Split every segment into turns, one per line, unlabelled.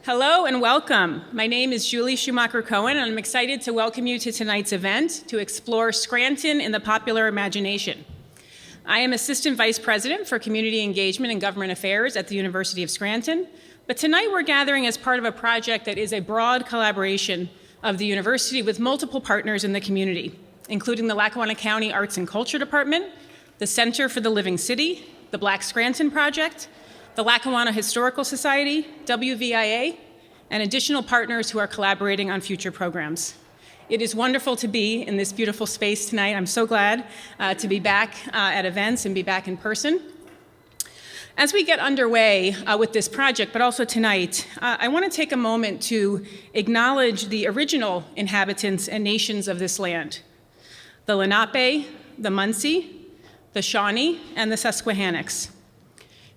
Hello and welcome. My name is Julie Schumacher-Cohen, and I'm excited to welcome you to tonight's event to explore Scranton in the popular imagination. I am Assistant Vice President for Community Engagement and Government Affairs at the University of Scranton, but tonight we're gathering as part of a project that is a broad collaboration of the university with multiple partners in the community, including the Lackawanna County Arts and Culture Department, the Center for the Living City, the Black Scranton Project, the Lackawanna Historical Society, WVIA, and additional partners who are collaborating on future programs. It is wonderful to be in this beautiful space tonight. I'm so glad to be back at events and be back in person. As we get underway with this project, but also tonight, I want to take a moment to acknowledge the original inhabitants and nations of this land: the Lenape, the Munsee, the Shawnee, and the Susquehannocks.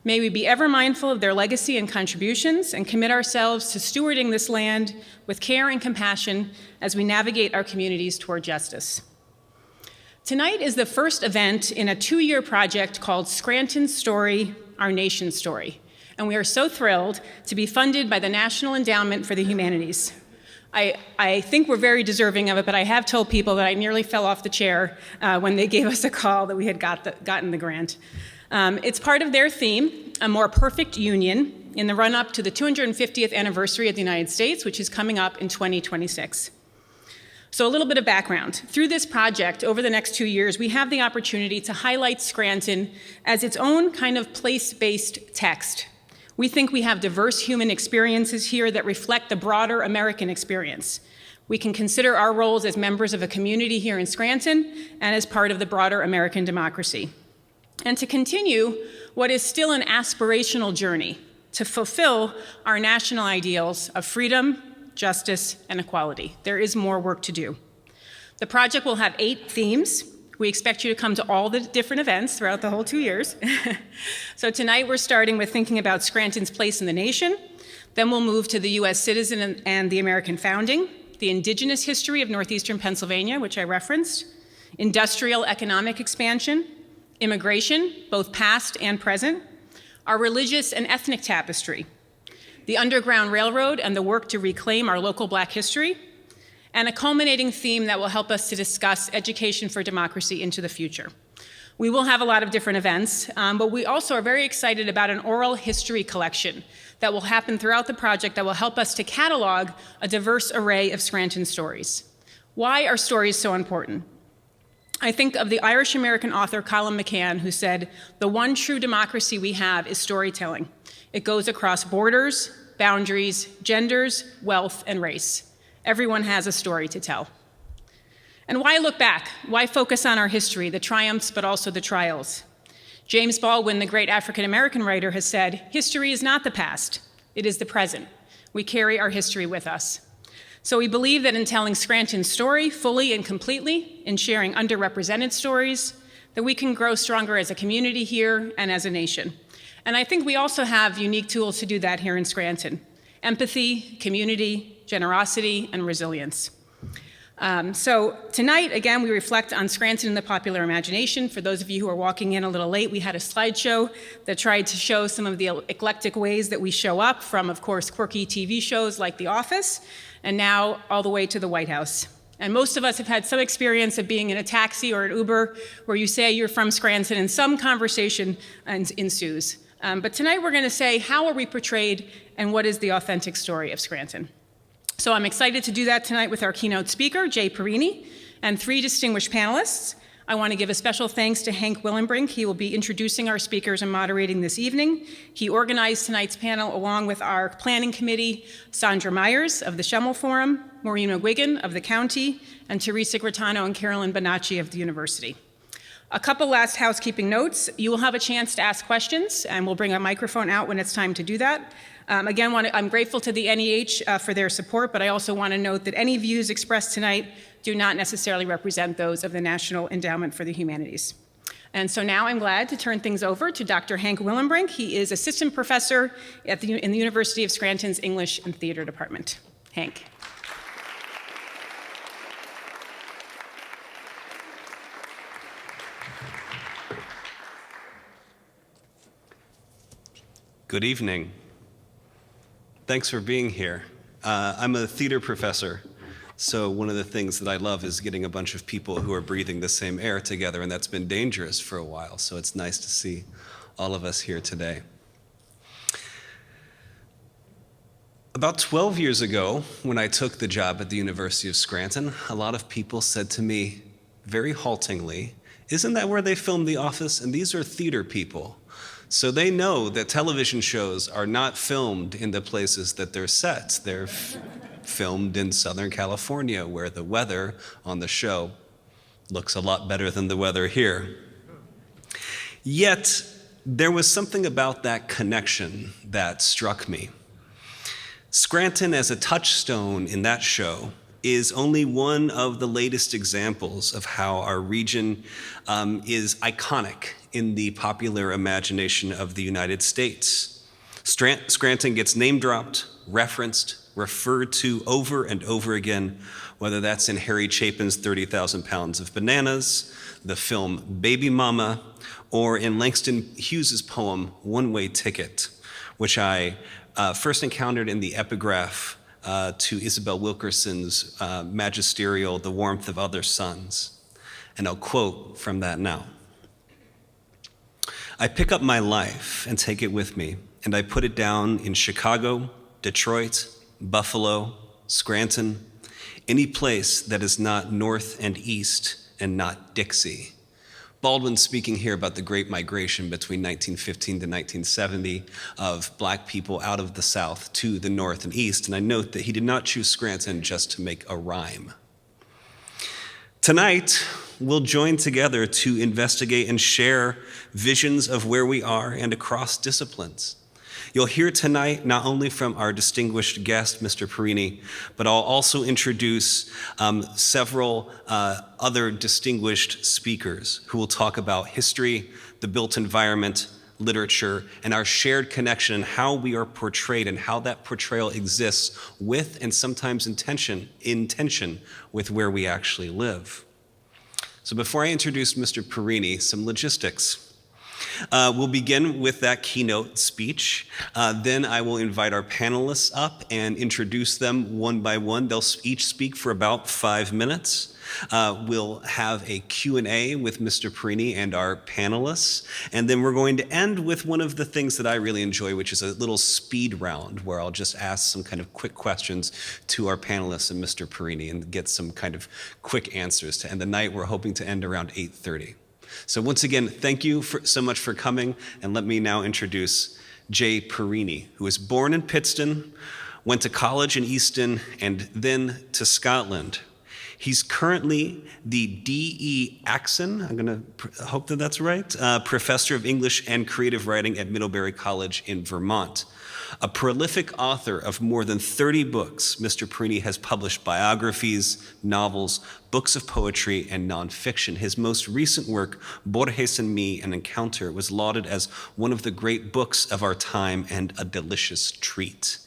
May we be ever mindful of their legacy and contributions and commit ourselves to stewarding this land with care and compassion as we navigate our communities toward justice. Tonight is the first event in a 2-year project called Scranton's Story, Our Nation's Story, and we are so thrilled to be funded by the National Endowment for the Humanities. I think we're very deserving of it, but I have told people that I nearly fell off the chair when they gave us a call that we had gotten the grant. It's part of their theme, A More Perfect Union, in the run-up to the 250th anniversary of the United States, which is coming up in 2026. So a little bit of background. Through this project, over the next 2 years, we have the opportunity to highlight Scranton as its own kind of place-based text. We think we have diverse human experiences here that reflect the broader American experience. We can consider our roles as members of a community here in Scranton and as part of the broader American democracy. And to continue what is still an aspirational journey to fulfill our national ideals of freedom, justice, and equality. There is more work to do. The project will have 8 themes. We expect you to come to all the different events throughout the whole 2 years. So tonight we're starting with thinking about Scranton's place in the nation. Then we'll move to the U.S. citizen and the American founding, the indigenous history of Northeastern Pennsylvania, which I referenced, industrial economic expansion, immigration, both past and present, our religious and ethnic tapestry, the Underground Railroad and the work to reclaim our local Black history, and a culminating theme that will help us to discuss education for democracy into the future. We will have a lot of different events, but we also are very excited about an oral history collection that will happen throughout the project that will help us to catalog a diverse array of Scranton stories. Why are stories so important? I think of the Irish-American author Colum McCann, who said, "The one true democracy we have is storytelling. It goes across borders, boundaries, genders, wealth, and race. Everyone has a story to tell." And why look back? Why focus on our history, the triumphs, but also the trials? James Baldwin, the great African-American writer, has said, "History is not the past, it is the present. We carry our history with us." So we believe that in telling Scranton's story fully and completely, in sharing underrepresented stories, that we can grow stronger as a community here and as a nation. And I think we also have unique tools to do that here in Scranton: empathy, community, generosity, and resilience. So tonight, again, we reflect on Scranton in the popular imagination. For those of you who are walking in a little late, we had a slideshow that tried to show some of the eclectic ways that we show up, from, of course, quirky TV shows like The Office, and now all the way to the White House. And most of us have had some experience of being in a taxi or an Uber where you say you're from Scranton and some conversation ensues. But tonight we're going to say, how are we portrayed and what is the authentic story of Scranton? So I'm excited to do that tonight with our keynote speaker, Jay Parini, and 3 distinguished panelists. I want to give a special thanks to Hank Willembrecht. He will be introducing our speakers and moderating this evening. He organized tonight's panel along with our planning committee, Sandra Myers of the Schemmel Forum, Maureen McGuigan of the county, and Teresa Gritano and Carolyn Bonacci of the university. A couple last housekeeping notes. You will have a chance to ask questions, and we'll bring a microphone out when it's time to do that. Again, I'm grateful to the NEH for their support, but I also want to note that any views expressed tonight do not necessarily represent those of the National Endowment for the Humanities. And so now I'm glad to turn things over to Dr. Hank Willembrecht. He is assistant professor in the University of Scranton's English and Theater Department. Hank.
Good evening. Thanks for being here. I'm a theater professor, so one of the things that I love is getting a bunch of people who are breathing the same air together, and that's been dangerous for a while, so it's nice to see all of us here today. About 12 years ago, when I took the job at the University of Scranton, a lot of people said to me, very haltingly, "Isn't that where they filmed The Office? And these are theater people. So they know that television shows are not filmed in the places that they're set. They're filmed in Southern California, where the weather on the show looks a lot better than the weather here." Yet, there was something about that connection that struck me. Scranton as a touchstone in that show is only one of the latest examples of how our region is iconic in the popular imagination of the United States. Scranton gets name-dropped, referenced, referred to over and over again, whether that's in Harry Chapin's 30,000 Pounds of Bananas, the film Baby Mama, or in Langston Hughes's poem One-Way Ticket, which I first encountered in the epigraph to Isabel Wilkerson's magisterial The Warmth of Other Suns. And I'll quote from that now. "I pick up my life and take it with me, and I put it down in Chicago, Detroit, Buffalo, Scranton, any place that is not north and east and not Dixie." Baldwin speaking here about the Great Migration between 1915 to 1970 of Black people out of the South to the North and East, and I note that he did not choose Scranton just to make a rhyme. Tonight, we'll join together to investigate and share visions of where we are and across disciplines. You'll hear tonight not only from our distinguished guest, Mr. Parini, but I'll also introduce several other distinguished speakers who will talk about history, the built environment, literature, and our shared connection and how we are portrayed and how that portrayal exists with and sometimes in tension with where we actually live. So before I introduce Mr. Parini, some logistics. We'll begin with that keynote speech. Then I will invite our panelists up and introduce them one by one. They'll each speak for about 5 minutes. We'll have a Q&A with Mr. Parini and our panelists. And then we're going to end with one of the things that I really enjoy, which is a little speed round where I'll just ask some kind of quick questions to our panelists and Mr. Parini and get some kind of quick answers to end the night. We're hoping to end around 8:30. So once again, thank you so much for coming, and let me now introduce Jay Parini, who was born in Pittston, went to college in Easton, and then to Scotland. He's currently the D.E. Axinn, I'm going to hope that that's right, professor of English and creative writing at Middlebury College in Vermont. A prolific author of more than 30 books, Mr. Parini has published biographies, novels, books of poetry, and nonfiction. His most recent work, Borges and Me, An Encounter, was lauded as one of the great books of our time and a delicious treat.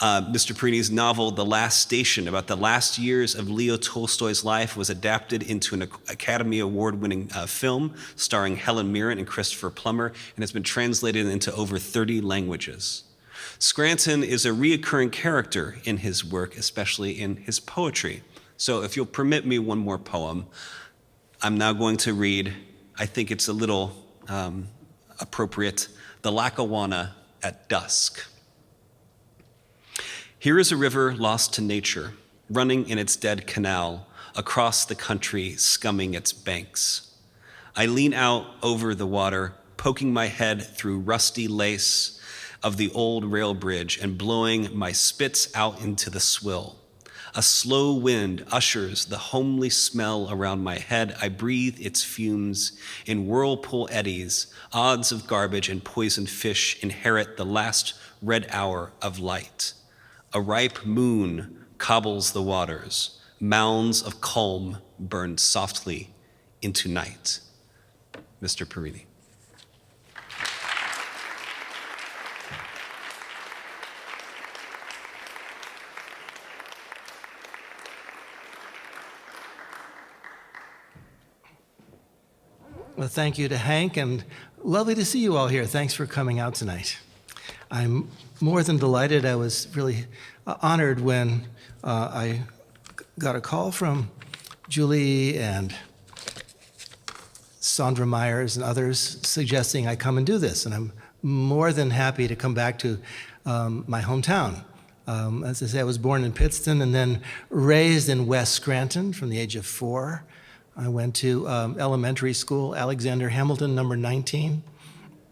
Mr. Parini's novel, The Last Station, about the last years of Leo Tolstoy's life, was adapted into an Academy Award-winning film starring Helen Mirren and Christopher Plummer, and has been translated into over 30 languages. Scranton is a reoccurring character in his work, especially in his poetry. So if you'll permit me one more poem, I'm now going to read, I think it's a little appropriate, The Lackawanna at Dusk. Here is a river lost to nature, running in its dead canal, across the country, scumming its banks. I lean out over the water, poking my head through rusty lace of the old rail bridge and blowing my spits out into the swill. A slow wind ushers the homely smell around my head. I breathe its fumes in whirlpool eddies. Odds of garbage and poisoned fish inherit the last red hour of light. A ripe moon cobbles the waters. Mounds of calm burn softly into night. Mr. Parini.
Well, thank you to Hank, and lovely to see you all here. Thanks for coming out tonight. I'm more than delighted. I was really honored when I got a call from Julie and Sandra Myers and others suggesting I come and do this, and I'm more than happy to come back to my hometown. As I say, I was born in Pittston and then raised in West Scranton from the age of 4. I went to elementary school, Alexander Hamilton, number 19,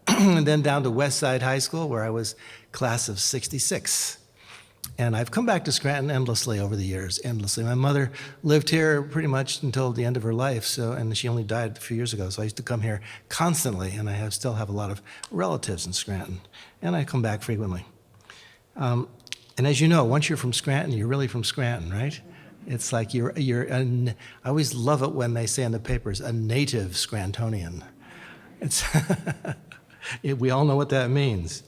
and then down to West Side High School, where I was class of 66. And I've come back to Scranton endlessly over the years, endlessly. My mother lived here pretty much until the end of her life, and she only died a few years ago, so I used to come here constantly, and I still have a lot of relatives in Scranton, and I come back frequently. And as you know, once you're from Scranton, you're really from Scranton, right? It's like I always love it when they say in the papers, a native Scrantonian. We all know what that means.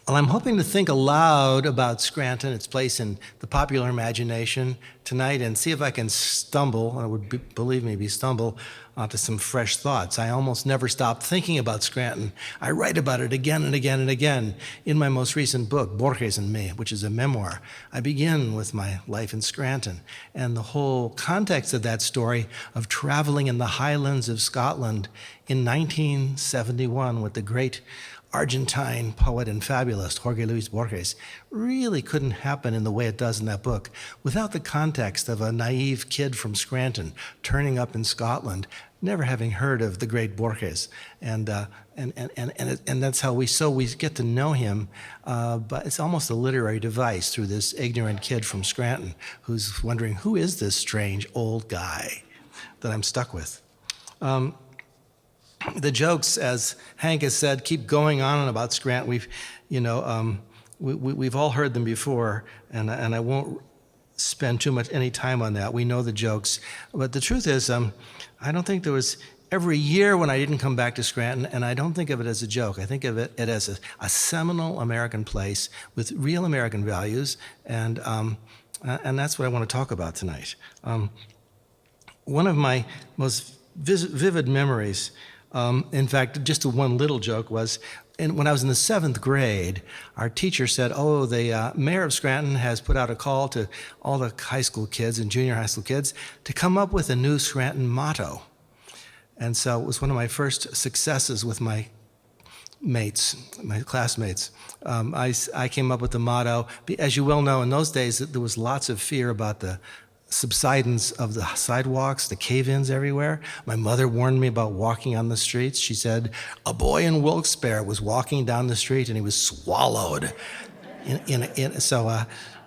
Well, I'm hoping to think aloud about Scranton, its place in the popular imagination tonight, and see if I can stumble, I would believe me, stumble onto some fresh thoughts. I almost never stop thinking about Scranton. I write about it again and again and again. In my most recent book, Borges and Me, which is a memoir, I begin with my life in Scranton and the whole context of that story of traveling in the highlands of Scotland in 1971 with the great Argentine poet and fabulist Jorge Luis Borges really couldn't happen in the way it does in that book without the context of a naive kid from Scranton turning up in Scotland, never having heard of the great Borges, and that's how we get to know him. But it's almost a literary device through this ignorant kid from Scranton who's wondering, who is this strange old guy that I'm stuck with? The jokes, as Hank has said, keep going on about Scranton. We've all heard them before, and I won't spend too much any time on that. We know the jokes, but the truth is, I don't think there was every year when I didn't come back to Scranton, and I don't think of it as a joke. I think of it as a seminal American place with real American values, and that's what I want to talk about tonight. One of my most vivid memories. In fact, just one little joke was, when I was in the 7th grade, our teacher said, the mayor of Scranton has put out a call to all the high school kids and junior high school kids to come up with a new Scranton motto. And so it was one of my first successes with my classmates. I came up with the motto. As you well know, in those days, there was lots of fear about the subsidence of the sidewalks, the cave-ins everywhere. My mother warned me about walking on the streets. She said, a boy in Wilkes-Barre was walking down the street and he was swallowed.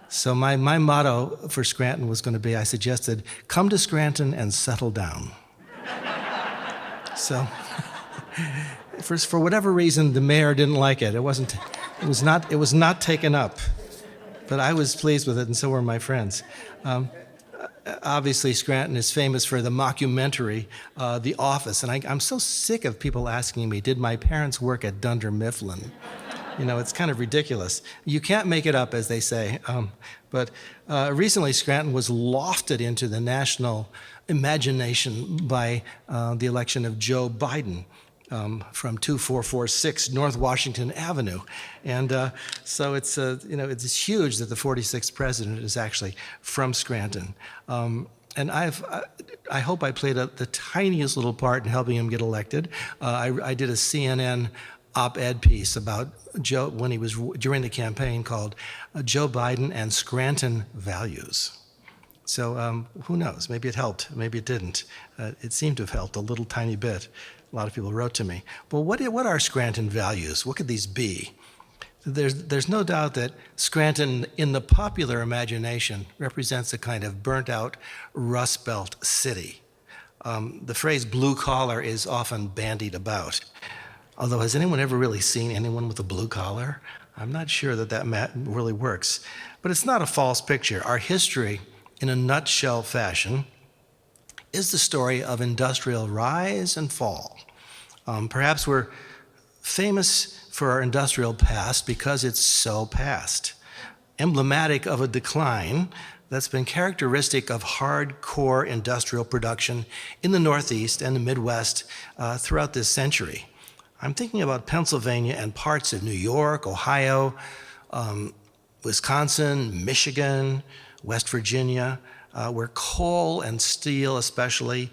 So my motto for Scranton was going to be, I suggested, come to Scranton and settle down. So for whatever reason, the mayor didn't like it. It was not taken up. But I was pleased with it, and so were my friends. Obviously, Scranton is famous for the mockumentary, The Office, and I'm so sick of people asking me, did my parents work at Dunder Mifflin? It's kind of ridiculous. You can't make it up, as they say. But recently, Scranton was lofted into the national imagination by the election of Joe Biden. From 2446 North Washington Avenue. And so it's huge that the 46th president is actually from Scranton. And I hope I played the tiniest little part in helping him get elected. I did a CNN op-ed piece about Joe when he was during the campaign called Joe Biden and Scranton Values. So who knows? Maybe it helped. Maybe it didn't. It seemed to have helped a little tiny bit. A lot of people wrote to me. Well, what are Scranton values? What could these be? There's no doubt that Scranton, in the popular imagination, represents a kind of burnt-out Rust Belt city. The phrase blue collar is often bandied about. Although, has anyone ever really seen anyone with a blue collar? I'm not sure that really works. But it's not a false picture. Our history, in a nutshell fashion, is the story of industrial rise and fall. Perhaps we're famous for our industrial past because it's so past, emblematic of a decline that's been characteristic of hardcore industrial production in the Northeast and the Midwest throughout this century. I'm thinking about Pennsylvania and parts of New York, Ohio, Wisconsin, Michigan, West Virginia, where coal and steel especially,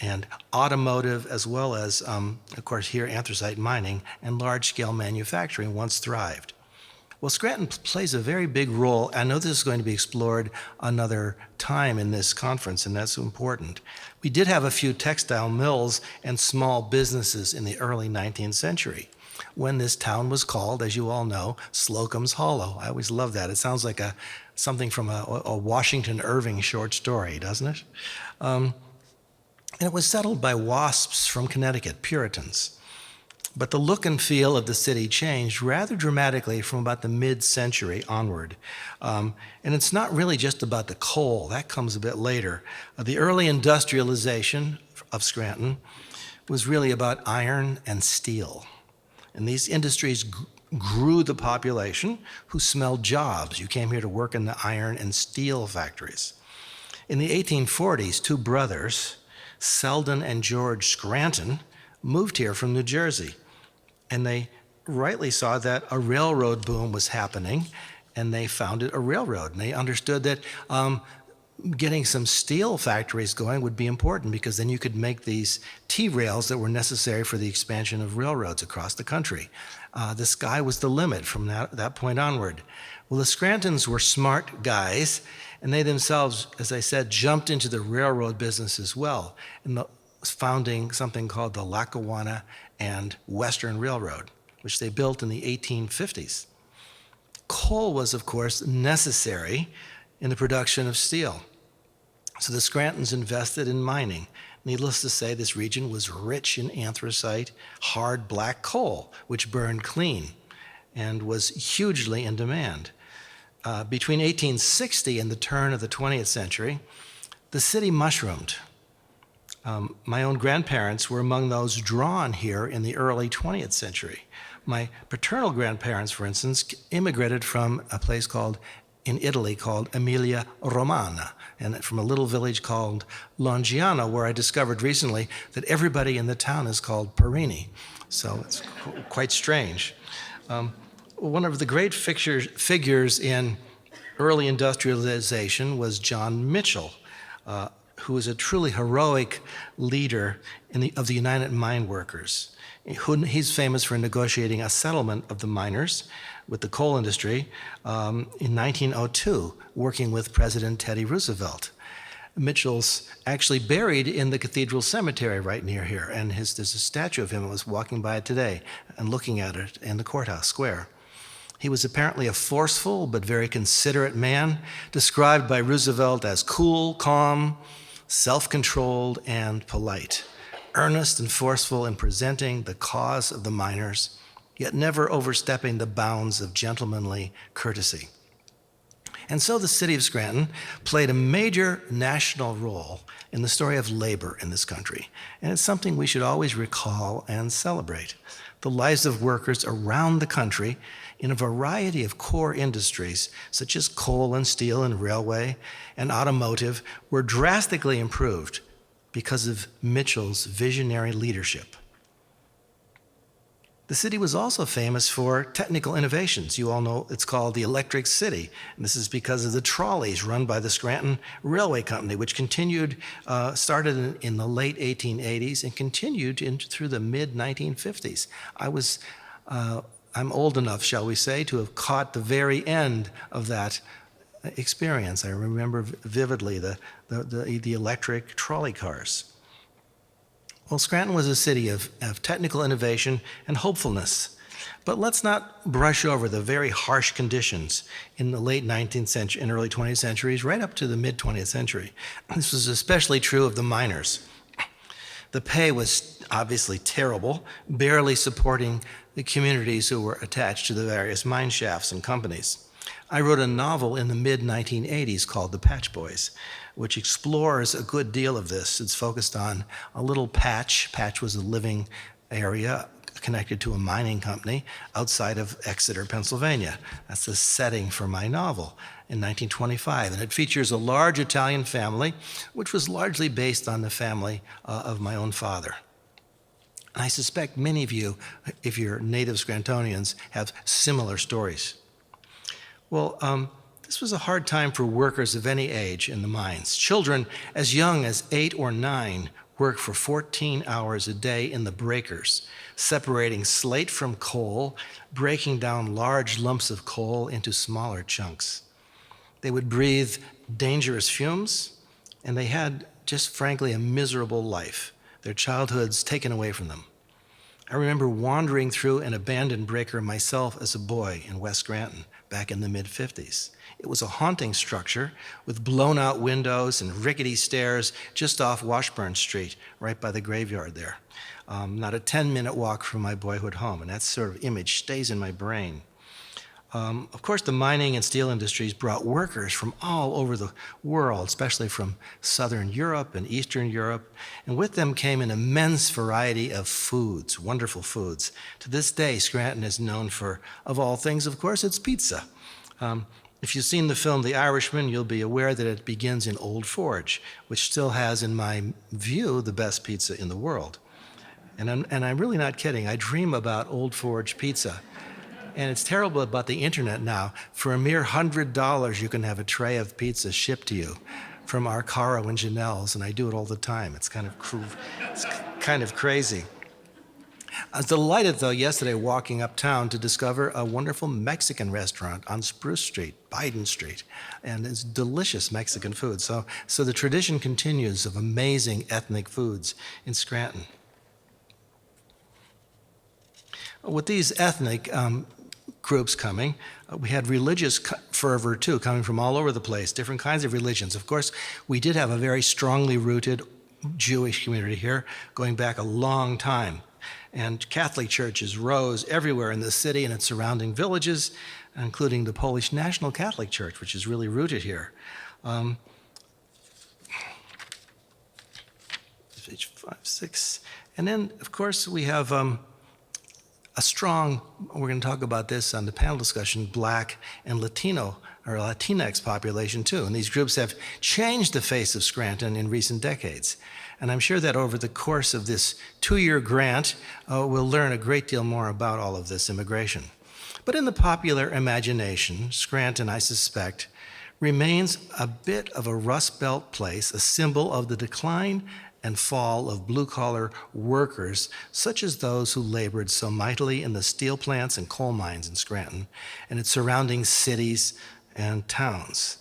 and automotive, as well as, of course, here, anthracite mining and large-scale manufacturing once thrived. Well, Scranton plays a very big role. I know this is going to be explored another time in this conference, and that's important. We did have a few textile mills and small businesses in the early 19th century, when this town was called, as you all know, Slocum's Hollow. I always love that. It sounds like something from a Washington Irving short story, doesn't it? And it was settled by WASPs from Connecticut, Puritans. But the look and feel of the city changed rather dramatically from about the mid-century onward. And it's not really just about the coal, that comes a bit later. The early industrialization of Scranton was really about iron and steel. And these industries grew the population who smelled jobs. You came here to work in the iron and steel factories. In the 1840s, two brothers, Selden and George Scranton, moved here from New Jersey. And they rightly saw that a railroad boom was happening, and they founded a railroad. And they understood that getting some steel factories going would be important, because then you could make these T-rails that were necessary for the expansion of railroads across the country. The sky was the limit from that point onward. Well, the Scrantons were smart guys, and they themselves, as I said, jumped into the railroad business as well, and founding something called the Lackawanna and Western Railroad, which they built in the 1850s. Coal was, of course, necessary in the production of steel. So the Scrantons invested in mining. Needless to say, this region was rich in anthracite, hard black coal, which burned clean and was hugely in demand. Between 1860 and the turn of the 20th century, the city mushroomed. My own grandparents were among those drawn here in the early 20th century. My paternal grandparents, for instance, immigrated from a place in Italy called Emilia Romagna, and from a little village called Longiano, where I discovered recently that everybody in the town is called Parini. So it's quite strange. One of the great figures in early industrialization was John Mitchell, who was a truly heroic leader of the United Mine Workers. He's famous for negotiating a settlement of the miners with the coal industry in 1902, working with President Teddy Roosevelt. Mitchell's actually buried in the Cathedral Cemetery right near here, and there's a statue of him. I was walking by it today and looking at it in the courthouse square. He was apparently a forceful but very considerate man, described by Roosevelt as cool, calm, self-controlled, and polite, earnest and forceful in presenting the cause of the miners, yet never overstepping the bounds of gentlemanly courtesy. And so the city of Scranton played a major national role in the story of labor in this country, and it's something we should always recall and celebrate. The lives of workers around the country in a variety of core industries, such as coal and steel and railway and automotive, were drastically improved because of Mitchell's visionary leadership. The city was also famous for technical innovations. You all know it's called the Electric City. And this is because of the trolleys run by the Scranton Railway Company, which started in the late 1880s and continued through the mid-1950s. I'm old enough, shall we say, to have caught the very end of that experience. I remember vividly the electric trolley cars. Well, Scranton was a city of technical innovation and hopefulness. But let's not brush over the very harsh conditions in the late 19th century and early 20th centuries, right up to the mid-20th century. This was especially true of the miners. The pay was obviously terrible, barely supporting the communities who were attached to the various mine shafts and companies. I wrote a novel in the mid-1980s called The Patch Boys, which explores a good deal of this. It's focused on a little patch. Patch was a living area connected to a mining company outside of Exeter, Pennsylvania. That's the setting for my novel in 1925. And it features a large Italian family, which was largely based on the family of my own father. And I suspect many of you, if you're native Scrantonians, have similar stories. Well, this was a hard time for workers of any age in the mines. Children as young as 8 or 9 worked for 14 hours a day in the breakers, separating slate from coal, breaking down large lumps of coal into smaller chunks. They would breathe dangerous fumes, and they had, just frankly, a miserable life, their childhoods taken away from them. I remember wandering through an abandoned breaker myself as a boy in West Scranton back in the mid-50s. It was a haunting structure with blown-out windows and rickety stairs just off Washburn Street, right by the graveyard there. Not a 10-minute walk from my boyhood home, and that sort of image stays in my brain. Of course, the mining and steel industries brought workers from all over the world, especially from Southern Europe and Eastern Europe, and with them came an immense variety of foods, wonderful foods. To this day, Scranton is known for, of all things, of course, its pizza. If you've seen the film The Irishman, you'll be aware that it begins in Old Forge, which still has, in my view, the best pizza in the world. And I'm really not kidding. I dream about Old Forge pizza. And it's terrible about the internet now. For a mere $100, you can have a tray of pizza shipped to you from Arcaro and Janelle's, and I do it all the time. It's kind of crazy. I was delighted, though, yesterday walking uptown to discover a wonderful Mexican restaurant on Spruce Street, Biden Street, and it's delicious Mexican food. So the tradition continues of amazing ethnic foods in Scranton. With these ethnic groups coming, we had religious fervor, too, coming from all over the place, different kinds of religions. Of course, we did have a very strongly rooted Jewish community here, going back a long time. And Catholic churches rose everywhere in the city and its surrounding villages, including the Polish National Catholic Church, which is really rooted here. Page 5, 6. And then, of course, we have a strong, we're going to talk about this on the panel discussion, Black and Latino or Latinx population too. And these groups have changed the face of Scranton in recent decades. And I'm sure that over the course of this 2-year grant, we'll learn a great deal more about all of this immigration. But in the popular imagination, Scranton, I suspect, remains a bit of a Rust Belt place, a symbol of the decline and fall of blue-collar workers, such as those who labored so mightily in the steel plants and coal mines in Scranton and its surrounding cities and towns.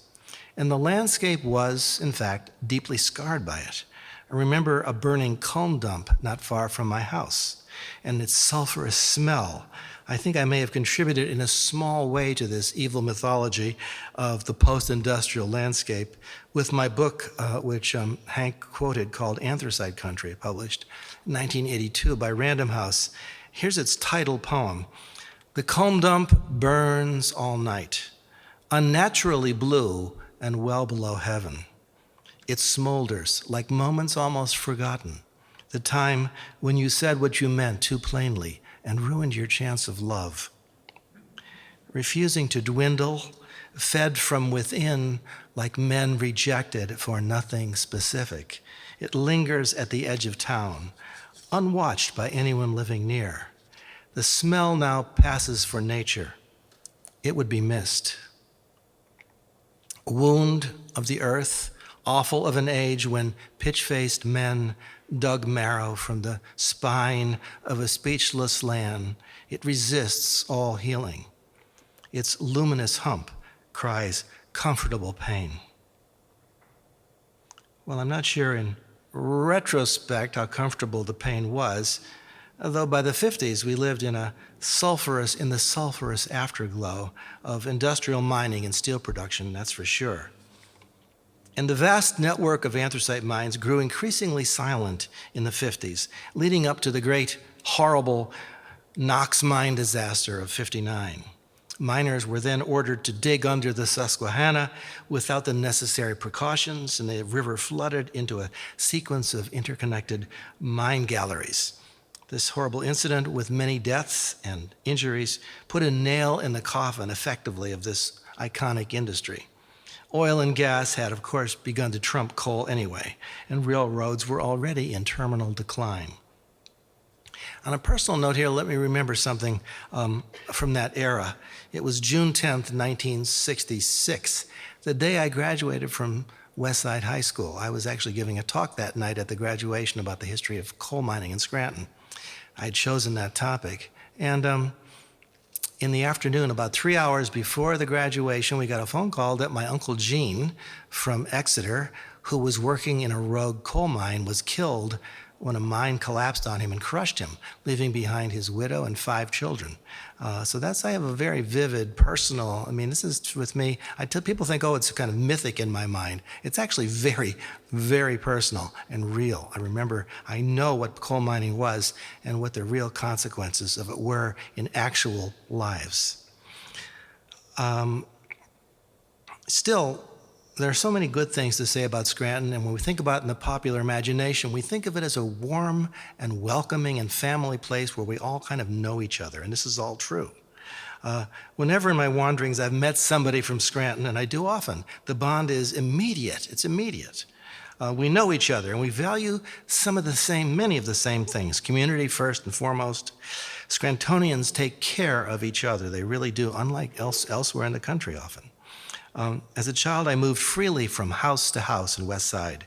And the landscape was, in fact, deeply scarred by it. I remember a burning coal dump not far from my house, and its sulfurous smell. I think I may have contributed in a small way to this evil mythology of the post-industrial landscape with my book, which Hank quoted, called Anthracite Country, published in 1982 by Random House. Here's its title poem. The coal dump burns all night, unnaturally blue and well below heaven. It smolders like moments almost forgotten, the time when you said what you meant too plainly and ruined your chance of love. Refusing to dwindle, fed from within like men rejected for nothing specific, it lingers at the edge of town, unwatched by anyone living near. The smell now passes for nature. It would be missed. A wound of the earth, awful of an age when pitch-faced men dug marrow from the spine of a speechless land. It resists all healing. Its luminous hump cries comfortable pain. Well, I'm not sure in retrospect how comfortable the pain was, although by the 50s we lived in the sulfurous afterglow of industrial mining and steel production, that's for sure. And the vast network of anthracite mines grew increasingly silent in the 50s, leading up to the great, horrible Knox mine disaster of '59. Miners were then ordered to dig under the Susquehanna without the necessary precautions, and the river flooded into a sequence of interconnected mine galleries. This horrible incident, with many deaths and injuries, put a nail in the coffin, effectively, of this iconic industry. Oil and gas had, of course, begun to trump coal anyway, and railroads were already in terminal decline. On a personal note here, let me remember something from that era. It was June 10th, 1966, the day I graduated from Westside High School. I was actually giving a talk that night at the graduation about the history of coal mining in Scranton. I had chosen that topic. And in the afternoon, about 3 hours before the graduation, we got a phone call that my Uncle Gene from Exeter, who was working in a rogue coal mine, was killed when a mine collapsed on him and crushed him, leaving behind his widow and 5 children. So I have a very vivid, personal, this is with me. People think, oh, it's kind of mythic in my mind. It's actually very, very personal and real. I know what coal mining was and what the real consequences of it were in actual lives. Still, there are so many good things to say about Scranton, and when we think about it in the popular imagination, we think of it as a warm and welcoming and family place where we all kind of know each other, and this is all true. Whenever in my wanderings I've met somebody from Scranton, and I do often, the bond is immediate. It's immediate. We know each other, and we value many of the same things. Community first and foremost. Scrantonians take care of each other. They really do, unlike elsewhere in the country often. As a child, I moved freely from house to house in West Side,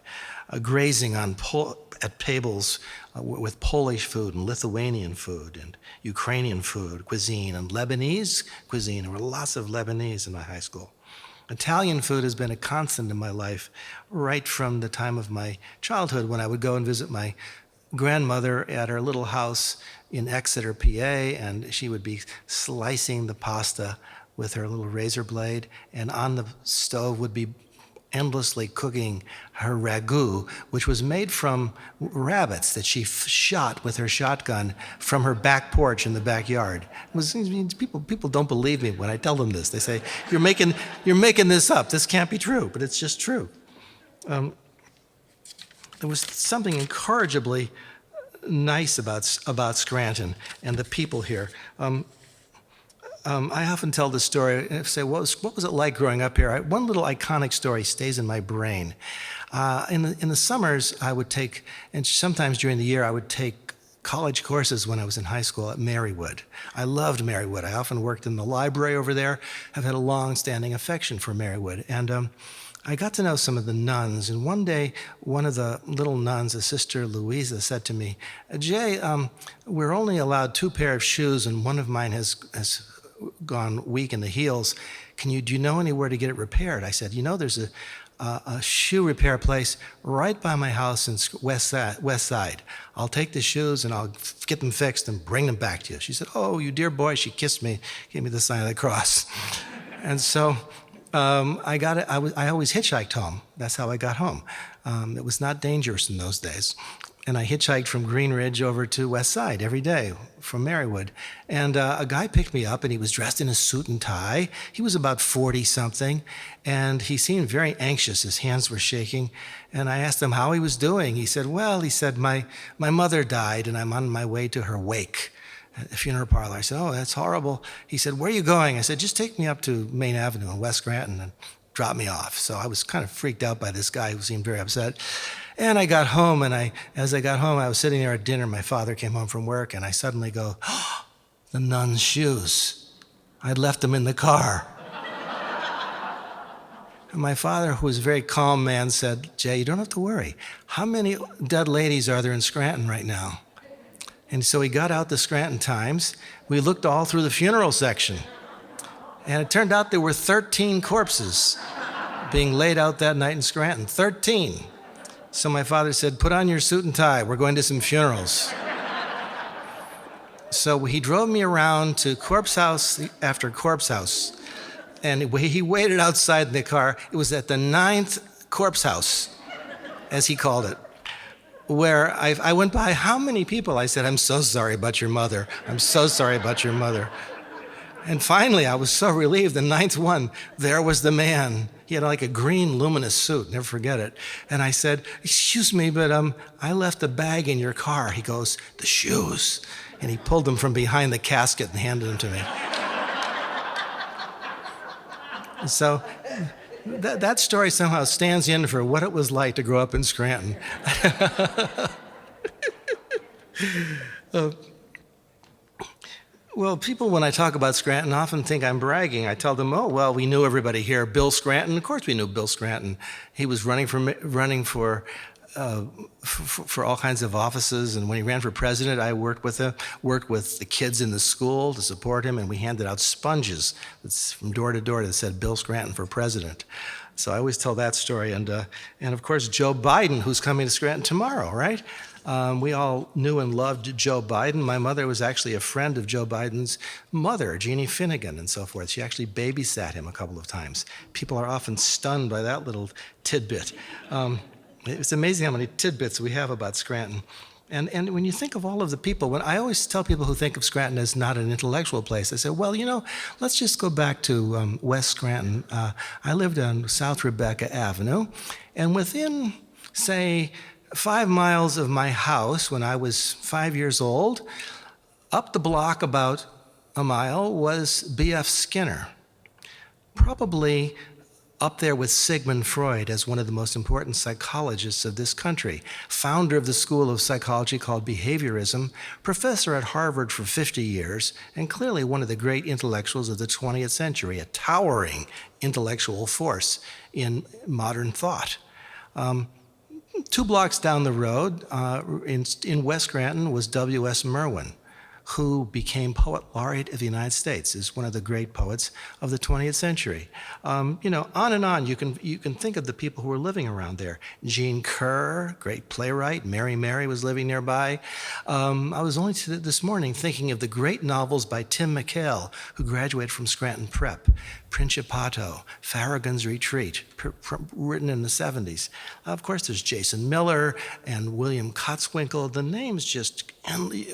grazing at tables with Polish food and Lithuanian food and Ukrainian food, cuisine, and Lebanese cuisine. There were lots of Lebanese in my high school. Italian food has been a constant in my life right from the time of my childhood when I would go and visit my grandmother at her little house in Exeter, PA, and she would be slicing the pasta with her little razor blade, and on the stove would be endlessly cooking her ragu, which was made from rabbits that she shot with her shotgun from her back porch in the backyard. People don't believe me when I tell them this. They say, you're making this up. This can't be true, but it's just true. There was something incorrigibly nice about Scranton and the people here. I often tell this story and say, what was it like growing up here? One little iconic story stays in my brain. In the summers, I would take, and sometimes during the year, I would take college courses when I was in high school at Marywood. I loved Marywood. I often worked in the library over there. I've had a long-standing affection for Marywood. And I got to know some of the nuns. And one day, one of the little nuns, a Sister Louisa, said to me, Jay, we're only allowed 2 pair of shoes, and one of mine has gone weak in the heels. Do you know anywhere to get it repaired? I said, there's a shoe repair place right by my house in West Side. I'll take the shoes and I'll get them fixed and bring them back to you. She said, oh, you dear boy. She kissed me, gave me the sign of the cross. And so I got it. I always hitchhiked home. That's how I got home. It was not dangerous in those days. And I hitchhiked from Green Ridge over to West Side every day from Marywood. And a guy picked me up, and he was dressed in a suit and tie. He was about 40-something, and he seemed very anxious. His hands were shaking. And I asked him how he was doing. He said, my mother died, and I'm on my way to her wake at the funeral parlor. I said, oh, that's horrible. He said, where are you going? I said, just take me up to Main Avenue in West Scranton and drop me off. So I was kind of freaked out by this guy who seemed very upset. And I got home, and as I got home, I was sitting there at dinner. My father came home from work, and I suddenly go, oh, the nun's shoes. I'd left them in the car. And my father, who was a very calm man, said, Jay, you don't have to worry. How many dead ladies are there in Scranton right now? And so he got out the Scranton Times. We looked all through the funeral section. And it turned out there were 13 corpses being laid out that night in Scranton. 13. So my father said, put on your suit and tie. We're going to some funerals. So he drove me around to corpse house after corpse house. And he waited outside in the car. It was at the 9th corpse house, as he called it, where I went by how many people. I said, I'm so sorry about your mother. I'm so sorry about your mother. And finally, I was so relieved, the 9th one, there was the man. He had like a green luminous suit, never forget it. And I said, excuse me, but I left a bag in your car. He goes, the shoes. And he pulled them from behind the casket and handed them to me. And so that story somehow stands in for what it was like to grow up in Scranton. Well, people, when I talk about Scranton, often think I'm bragging. I tell them, oh, well, we knew everybody here. Bill Scranton, of course we knew Bill Scranton. He was running for all kinds of offices, and when he ran for president, I worked with him, worked with the kids in the school to support him, and we handed out sponges that's from door to door that said Bill Scranton for president. So I always tell that story, and of course Joe Biden, who's coming to Scranton tomorrow, right? We all knew and loved Joe Biden. My mother was actually a friend of Joe Biden's mother, Jeannie Finnegan, and so forth. She actually babysat him a couple of times. People are often stunned by that little tidbit. It's amazing how many tidbits we have about Scranton. And when you think of all of the people, when I always tell people who think of Scranton as not an intellectual place, I say, well, let's just go back to West Scranton. I lived on South Rebecca Avenue, and within, say, 5 miles of my house when I was 5 years old, up the block about a mile was B.F. Skinner, probably up there with Sigmund Freud as one of the most important psychologists of this country, founder of the school of psychology called behaviorism, professor at Harvard for 50 years, and clearly one of the great intellectuals of the 20th century, a towering intellectual force in modern thought. 2 blocks down the road in West Scranton was W.S. Merwin, who became Poet Laureate of the United States, is one of the great poets of the 20th century. On and on, you can think of the people who were living around there. Jean Kerr, great playwright. Mary was living nearby. I was only this morning thinking of the great novels by Tim McHale, who graduated from Scranton Prep. Principato, Farragut's Retreat, written in the 70s. Of course, there's Jason Miller and William Kotzwinkle. The names just,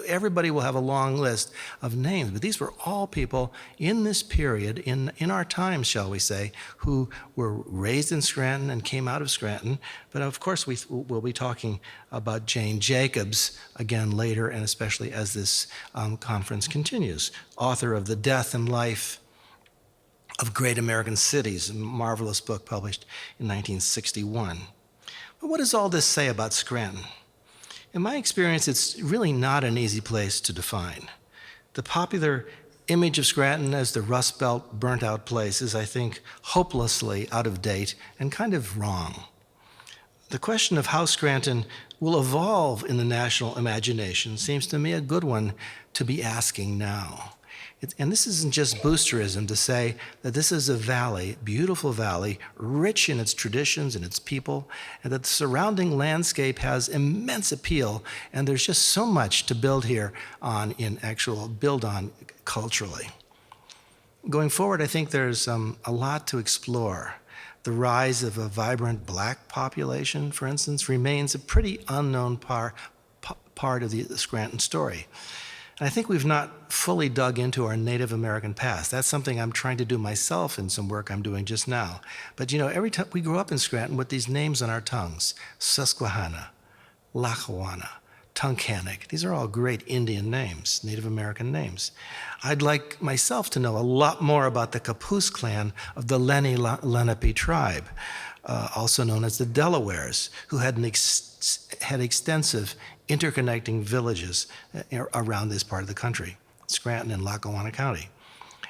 everybody will have a long list of names, but these were all people in this period, in our times, shall we say, who were raised in Scranton and came out of Scranton. But of course, we'll be talking about Jane Jacobs again later, and especially as this conference continues, author of The Death and Life of Great American Cities, a marvelous book published in 1961. But what does all this say about Scranton? In my experience, it's really not an easy place to define. The popular image of Scranton as the Rust Belt burnt-out place is, I think, hopelessly out of date and kind of wrong. The question of how Scranton will evolve in the national imagination seems to me a good one to be asking now. And this isn't just boosterism to say that this is a valley, beautiful valley, rich in its traditions and its people, and that the surrounding landscape has immense appeal, and there's just so much to build here on build on culturally. Going forward, I think there's a lot to explore. The rise of a vibrant Black population, for instance, remains a pretty unknown part of the Scranton story. And I think we've not fully dug into our Native American past. That's something I'm trying to do myself in some work I'm doing just now. But every time we grew up in Scranton with these names on our tongues: Susquehanna, Lackawanna, Tunkhannock. These are all great Indian names, Native American names. I'd like myself to know a lot more about the Kapoose Clan of the Lenni Lenape tribe, also known as the Delawares, who had extensive interconnecting villages around this part of the country, Scranton and Lackawanna County.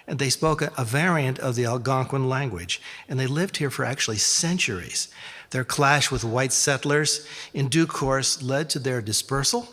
And they spoke a variant of the Algonquin language, and they lived here for actually centuries. Their clash with white settlers in due course led to their dispersal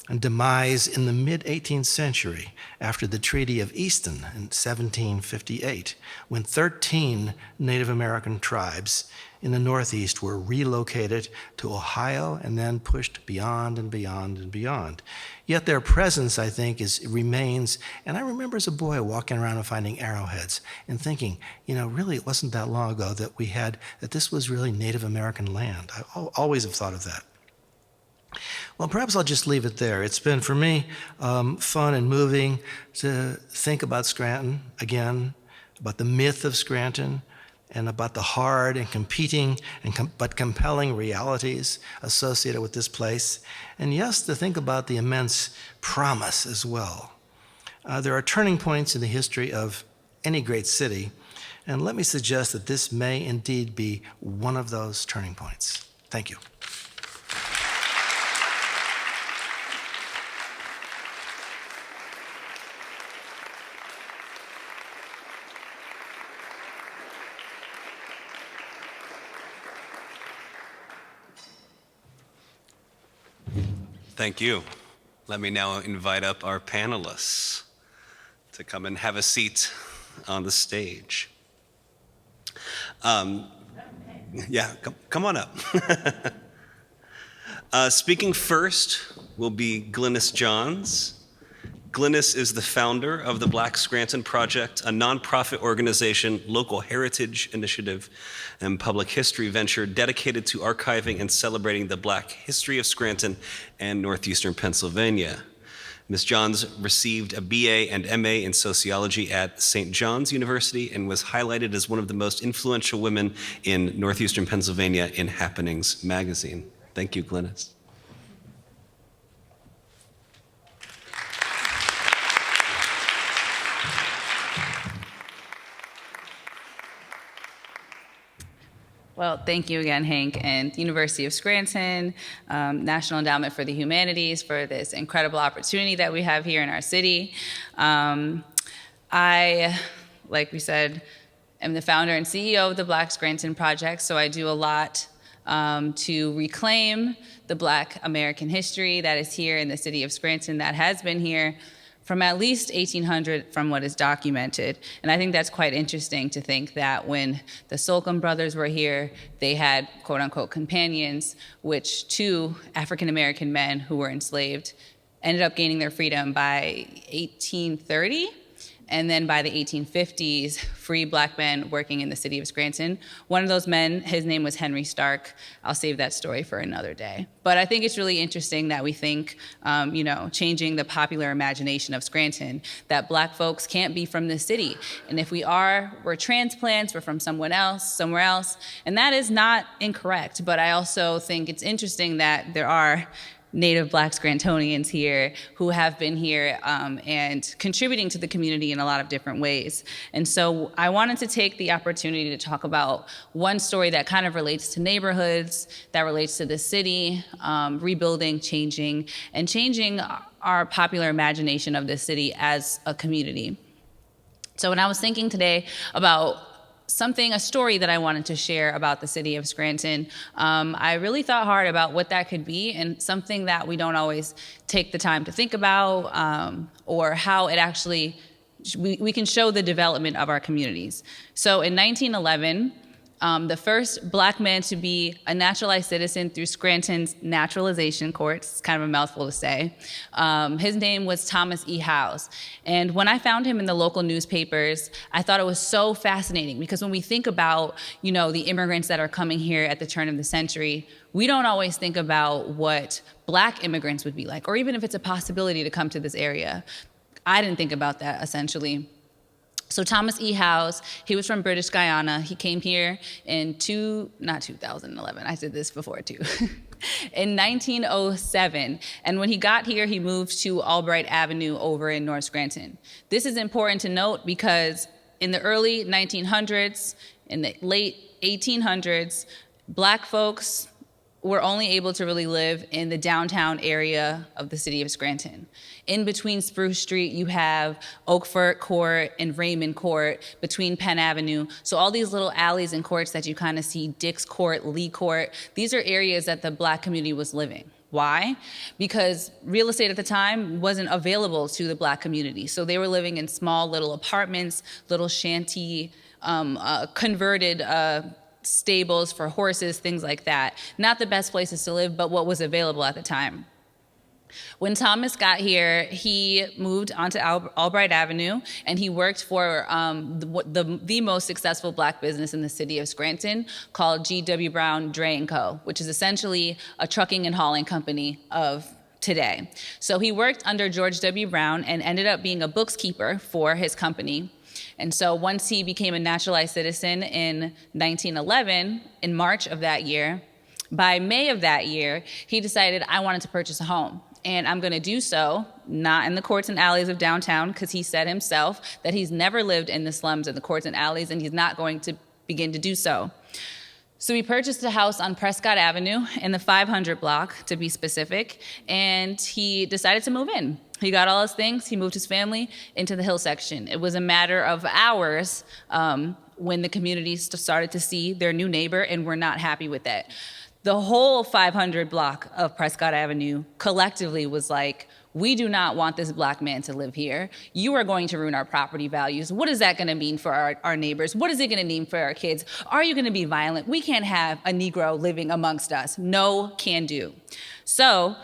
and demise in the mid-18th century after the Treaty of Easton in 1758, when 13 Native American tribes in the Northeast were relocated to Ohio and then pushed beyond and beyond and beyond. Yet their presence, I think, remains, and I remember as a boy walking around and finding arrowheads and thinking, really it wasn't that long ago that this was really Native American land. I always have thought of that. Well, perhaps I'll just leave it there. It's been, for me, fun and moving to think about Scranton again, about the myth of Scranton, and about the hard and competing but compelling realities associated with this place. And yes, to think about the immense promise as well. There are turning points in the history of any great city, and let me suggest that this may indeed be one of those turning points. Thank you.
Thank you. Let me now invite up our panelists to come and have a seat on the stage. Yeah, come on up. Speaking first will be Glynis Johns. Glynis is the founder of the Black Scranton Project, a nonprofit organization, local heritage initiative, and public history venture dedicated to archiving and celebrating the Black history of Scranton and Northeastern Pennsylvania. Ms. Johns received a BA and MA in sociology at St. John's University and was highlighted as one of the most influential women in Northeastern Pennsylvania in Happenings magazine. Thank you, Glynis.
Well, thank you again, Hank, and University of Scranton, National Endowment for the Humanities for this incredible opportunity that we have here in our city. I, like we said, am the founder and CEO of the Black Scranton Project, so I do a lot to reclaim the Black American history that is here in the city of Scranton, that has been here from at least 1800 from what is documented. And I think that's quite interesting to think that when the Slocum brothers were here, they had quote unquote companions, which two African-American men who were enslaved ended up gaining their freedom by 1830. And then by the 1850s, free Black men working in the city of Scranton. One of those men, his name was Henry Stark. I'll save that story for another day. But I think it's really interesting that we think, changing the popular imagination of Scranton, that Black folks can't be from this city. And if we are, we're transplants, we're from somewhere else. And that is not incorrect. But I also think it's interesting that there are Native Black Scrantonians here who have been here and contributing to the community in a lot of different ways. And so I wanted to take the opportunity to talk about one story that kind of relates to neighborhoods, that relates to the city, rebuilding, changing our popular imagination of this city as a community. So when I was thinking today about a story that I wanted to share about the city of Scranton, I really thought hard about what that could be, and something that we don't always take the time to think about, or how it actually, we can show the development of our communities. So in 1911, the first Black man to be a naturalized citizen through Scranton's naturalization courts, it's kind of a mouthful to say. His name was Thomas E. Howes. And when I found him in the local newspapers, I thought it was so fascinating, because when we think about, the immigrants that are coming here at the turn of the century, we don't always think about what Black immigrants would be like, or even if it's a possibility to come to this area. I didn't think about that, essentially. So Thomas E. Howes, he was from British Guyana. He came here in 2011, I said this before too, in 1907. And when he got here, he moved to Albright Avenue over in North Scranton. This is important to note because in the early 1900s, in the late 1800s, Black folks were only able to really live in the downtown area of the city of Scranton. In between Spruce Street, you have Oakford Court and Raymond Court, between Penn Avenue. So all these little alleys and courts that you kind of see, Dix Court, Lee Court, these are areas that the Black community was living. Why? Because real estate at the time wasn't available to the Black community. So they were living in small little apartments, little shanty, converted stables for horses, things like that. Not the best places to live, but what was available at the time. When Thomas got here, he moved onto Albright Avenue, and he worked for the most successful Black business in the city of Scranton called G.W. Brown Dray & Co., which is essentially a trucking and hauling company of today. So he worked under George W. Brown and ended up being a bookkeeper for his company. And so once he became a naturalized citizen in 1911, in March of that year, by May of that year, he decided, I wanted to purchase a home. And I'm going to do so, not in the courts and alleys of downtown, because he said himself that he's never lived in the slums and the courts and alleys, and he's not going to begin to do so. So he purchased a house on Prescott Avenue in the 500 block, to be specific, and he decided to move in. He got all his things, he moved his family into the hill section. It was a matter of hours when the community started to see their new neighbor and were not happy with that. The whole 500 block of Prescott Avenue collectively was like, we do not want this black man to live here. You are going to ruin our property values. What is that going to mean for our neighbors? What is it going to mean for our kids? Are you going to be violent? We can't have a Negro living amongst us. No can do. So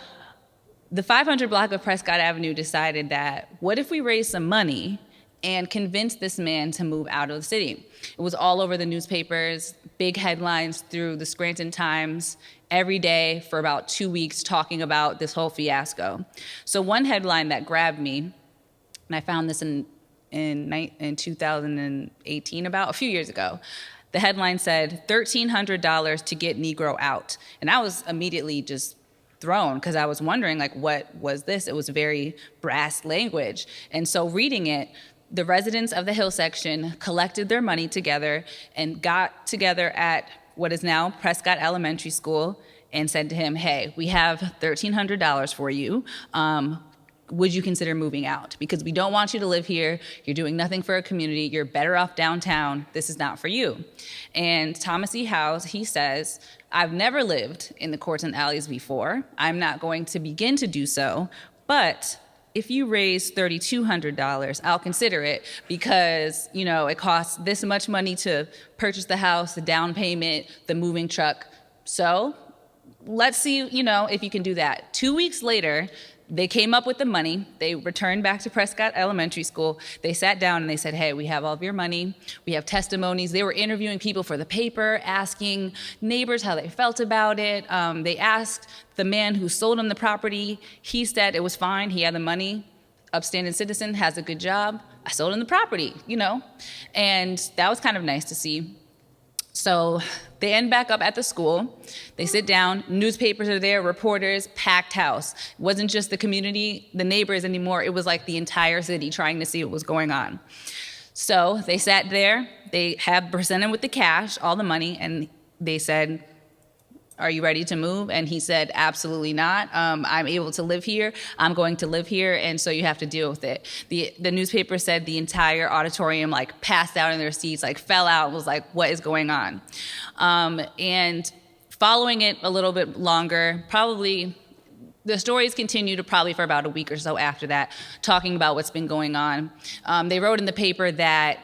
the 500 block of Prescott Avenue decided that, what if we raise some money and convince this man to move out of the city? It was all over the newspapers, big headlines through the Scranton Times, every day for about 2 weeks talking about this whole fiasco. So one headline that grabbed me, and I found this in 2018, about a few years ago. The headline said, $1,300 to get Negro out. And I was immediately just thrown because I was wondering, like, what was this? It was very brass language. And so reading it, the residents of the Hill section collected their money together and got together at what is now Prescott Elementary School and said to him, hey, we have $1,300 for you. Would you consider moving out? Because we don't want you to live here. You're doing nothing for our community. You're better off downtown. This is not for you. And Thomas E. Howes, he says, I've never lived in the courts and alleys before. I'm not going to begin to do so, but if you raise $3,200, I'll consider it because, you know, it costs this much money to purchase the house, the down payment, the moving truck. So let's see, you know, if you can do that. 2 weeks later, they came up with the money. They returned back to Prescott Elementary School. They sat down and they said, hey, we have all of your money. We have testimonies. They were interviewing people for the paper, asking neighbors how they felt about it. They asked the man who sold them the property. He said it was fine. He had the money. Upstanding citizen, has a good job. I sold him the property, you know? And that was kind of nice to see. So they end back up at the school. They sit down, newspapers are there, reporters, packed house. It wasn't just the community, the neighbors anymore. It was like the entire city trying to see what was going on. So they sat there, they had presented with the cash, all the money, and they said, are you ready to move? And he said, absolutely not. I'm able to live here. I'm going to live here, and so you have to deal with it. The newspaper said the entire auditorium like passed out in their seats, like fell out, was like, what is going on? And following it a little bit longer, probably the stories continued probably for about a week or so after that, talking about what's been going on. They wrote in the paper that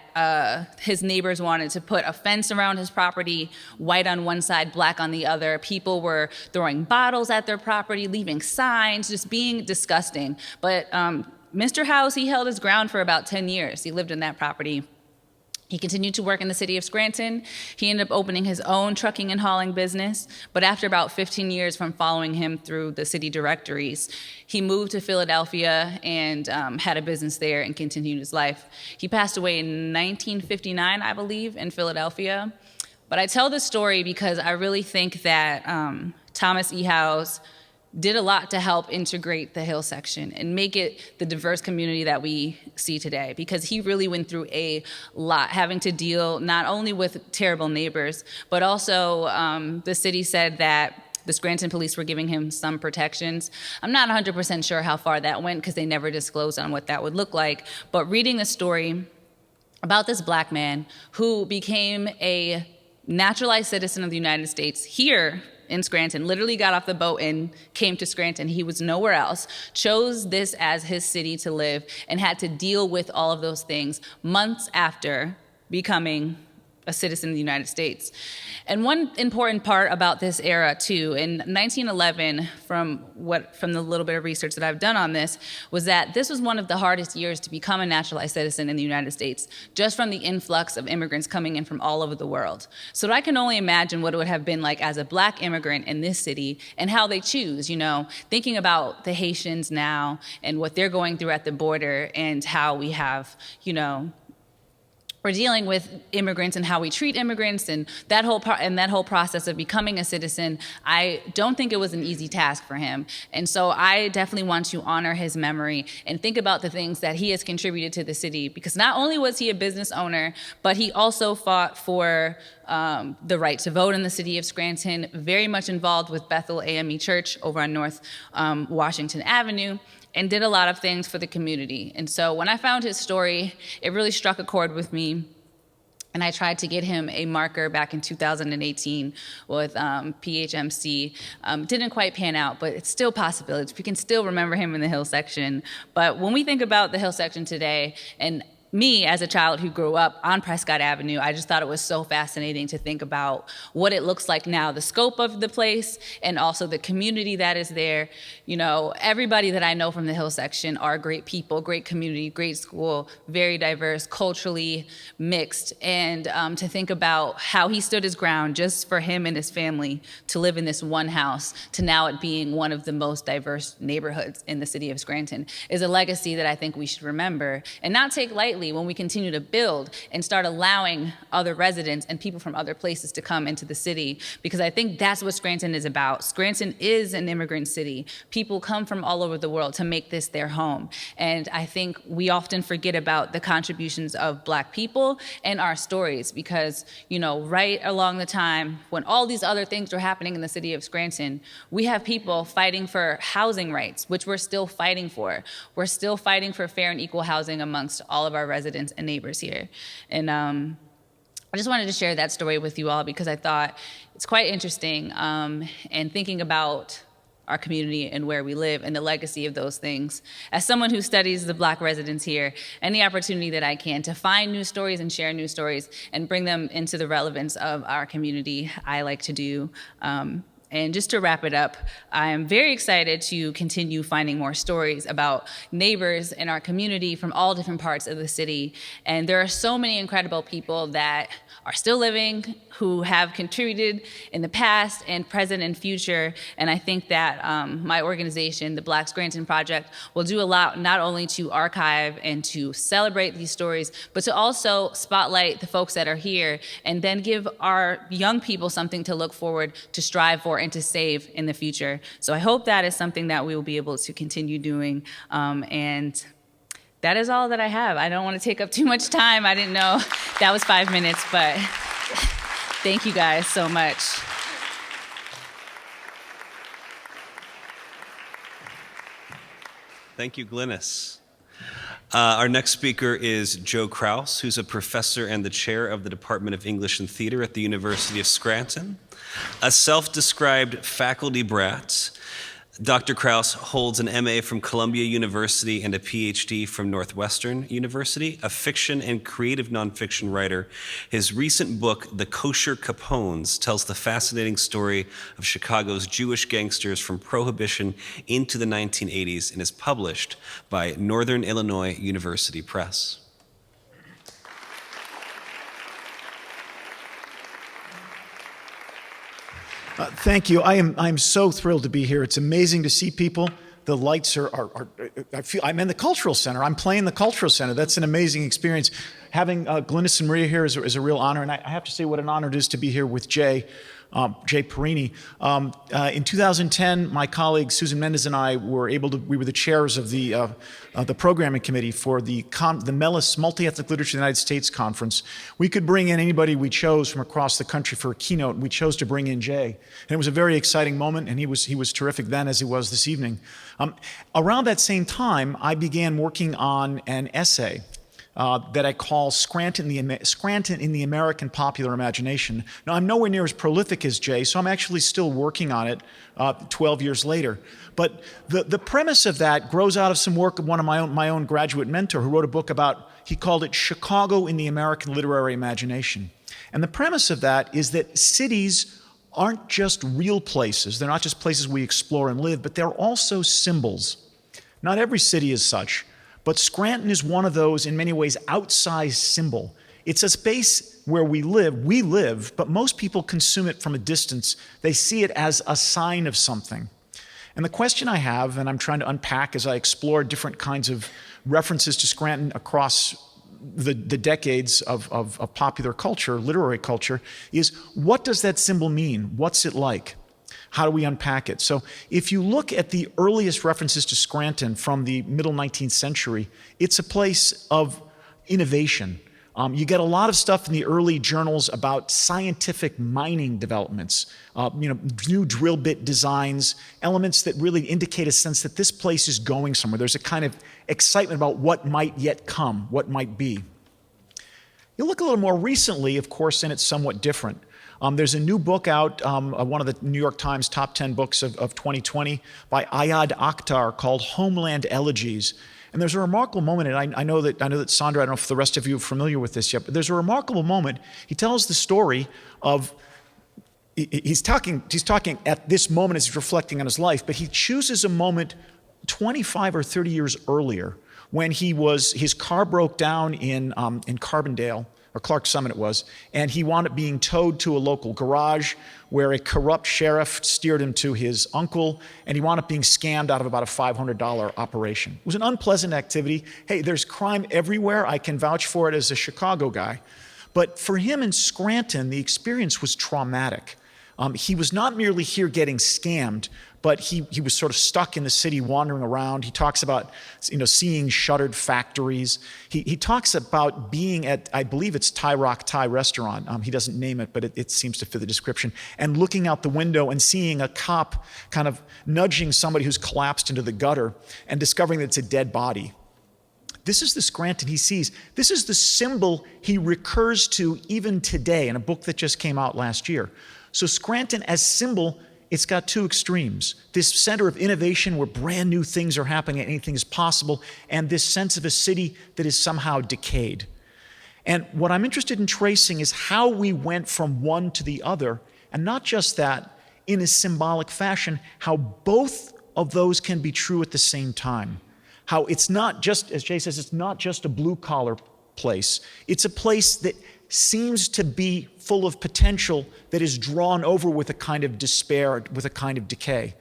his neighbors wanted to put a fence around his property, white on one side, black on the other. People were throwing bottles at their property, leaving signs, just being disgusting. But Mr. Howes, he held his ground for about 10 years. He lived in that property. He continued to work in the city of Scranton. He ended up opening his own trucking and hauling business. But after about 15 years from following him through the city directories, he moved to Philadelphia and had a business there and continued his life. He passed away in 1959, I believe, in Philadelphia. But I tell this story because I really think that Thomas E. Howes did a lot to help integrate the Hill section and make it the diverse community that we see today, because he really went through a lot, having to deal not only with terrible neighbors, but also the city said that the Scranton police were giving him some protections. I'm not 100% sure how far that went because they never disclosed on what that would look like, but reading the story about this black man who became a naturalized citizen of the United States here in Scranton, literally got off the boat and came to Scranton. He was nowhere else, chose this as his city to live, and had to deal with all of those things months after becoming a citizen of the United States. And one important part about this era too, in 1911, from the little bit of research that I've done on this, was that this was one of the hardest years to become a naturalized citizen in the United States, just from the influx of immigrants coming in from all over the world. So I can only imagine what it would have been like as a black immigrant in this city and how they choose, you know, thinking about the Haitians now and what they're going through at the border and how we have, you know, we're dealing with immigrants and how we treat immigrants and that whole process of becoming a citizen. I don't think it was an easy task for him. And so I definitely want to honor his memory and think about the things that he has contributed to the city, because not only was he a business owner, but he also fought for the right to vote in the city of Scranton, very much involved with Bethel AME Church over on North Washington Avenue, and did a lot of things for the community. And so when I found his story, it really struck a chord with me. And I tried to get him a marker back in 2018 with PHMC. Didn't quite pan out, but it's still possibilities. We can still remember him in the Hill section. But when we think about the Hill section today, and me, as a child who grew up on Prescott Avenue, I just thought it was so fascinating to think about what it looks like now, the scope of the place, and also the community that is there. You know, everybody that I know from the Hill section are great people, great community, great school, very diverse, culturally mixed. And to think about how he stood his ground just for him and his family to live in this one house, to now it being one of the most diverse neighborhoods in the city of Scranton, is a legacy that I think we should remember and not take lightly when we continue to build and start allowing other residents and people from other places to come into the city, because I think that's what Scranton is about. Scranton is an immigrant city. People come from all over the world to make this their home. And I think we often forget about the contributions of Black people and our stories, because, you know, right along the time when all these other things were happening in the city of Scranton, we have people fighting for housing rights, which we're still fighting for. We're still fighting for fair and equal housing amongst all of our residents and neighbors here. And I just wanted to share that story with you all because I thought it's quite interesting, and thinking about our community and where we live and the legacy of those things. As someone who studies the Black residents here, any opportunity that I can to find new stories and share new stories and bring them into the relevance of our community, I like to do. And just to wrap it up, I am very excited to continue finding more stories about neighbors in our community from all different parts of the city. And there are so many incredible people that are still living, who have contributed in the past and present and future. And I think that my organization, the Black Scranton Project, will do a lot not only to archive and to celebrate these stories, but to also spotlight the folks that are here and then give our young people something to look forward to, strive for, and to save in the future. So I hope that is something that we will be able to continue doing. And that is all that I have. I don't want to take up too much time. I didn't know that was 5 minutes, but thank you guys so much.
Thank you, Glynis. Our next speaker is Joe Kraus, who's a professor and the chair of the Department of English and Theater at the University of Scranton. A self-described faculty brat, Dr. Kraus holds an MA from Columbia University and a Ph.D. from Northwestern University, a fiction and creative nonfiction writer. His recent book, The Kosher Capones, tells the fascinating story of Chicago's Jewish gangsters from Prohibition into the 1980s and is published by Northern Illinois University Press.
Thank you. I'm so thrilled to be here. It's amazing to see people. The lights I'm in the Cultural Center. I'm playing the Cultural Center. That's an amazing experience. Having Glynis and Maria here is a real honor, and I have to say what an honor it is to be here with Jay Parini. In 2010, my colleague Susan Mendez and I we were the chairs of the programming committee for the MELIS Multi-Ethnic Literature of the United States Conference. We could bring in anybody we chose from across the country for a keynote. We chose to bring in Jay. And it was a very exciting moment, and he was terrific then as he was this evening. Around that same time, I began working on an essay that I call Scranton in the American Popular Imagination. Now, I'm nowhere near as prolific as Jay, so I'm actually still working on it 12 years later. But the premise of that grows out of some work of one of my own graduate mentor who wrote a book about, he called it Chicago in the American Literary Imagination. And the premise of that is that cities aren't just real places. They're not just places we explore and live, but they're also symbols. Not every city is such. But Scranton is one of those, in many ways, outsized symbol. It's a space where we live, but most people consume it from a distance. They see it as a sign of something. And the question I have, and I'm trying to unpack as I explore different kinds of references to Scranton across the decades of popular culture, literary culture, is what does that symbol mean? What's it like? How do we unpack it? So if you look at the earliest references to Scranton from the middle 19th century, it's a place of innovation. You get a lot of stuff in the early journals about scientific mining developments, new drill bit designs, elements that really indicate a sense that this place is going somewhere. There's a kind of excitement about what might yet come, what might be. You look a little more recently, of course, and it's somewhat different. There's a new book out, one of the New York Times top 10 books of 2020 by Ayad Akhtar called Homeland Elegies. And there's a remarkable moment, and I know that Sandra, I don't know if the rest of you are familiar with this yet, but there's a remarkable moment. He tells the story of, he's talking at this moment as he's reflecting on his life, but he chooses a moment 25 or 30 years earlier when his car broke down in Carbondale, or Clark Summit it was, and he wound up being towed to a local garage where a corrupt sheriff steered him to his uncle, and he wound up being scammed out of about a $500 operation. It was an unpleasant activity. Hey, there's crime everywhere. I can vouch for it as a Chicago guy. But for him in Scranton, the experience was traumatic. He was not merely here getting scammed, but he was sort of stuck in the city wandering around. He talks about seeing shuttered factories. He talks about being at, I believe it's Thai Rock Thai restaurant. He doesn't name it, but it seems to fit the description. And looking out the window and seeing a cop kind of nudging somebody who's collapsed into the gutter and discovering that it's a dead body. This is the Scranton he sees. This is the symbol he recurs to even today in a book that just came out last year. So Scranton as symbol, it's got two extremes. This center of innovation where brand new things are happening and anything is possible, and this sense of a city that is somehow decayed. And what I'm interested in tracing is how we went from one to the other, and not just that, in a symbolic fashion, how both of those can be true at the same time. How it's not just, as Jay says, it's not just a blue-collar place. It's a place that seems to be full of potential that is drawn over with a kind of despair, with a kind of decay.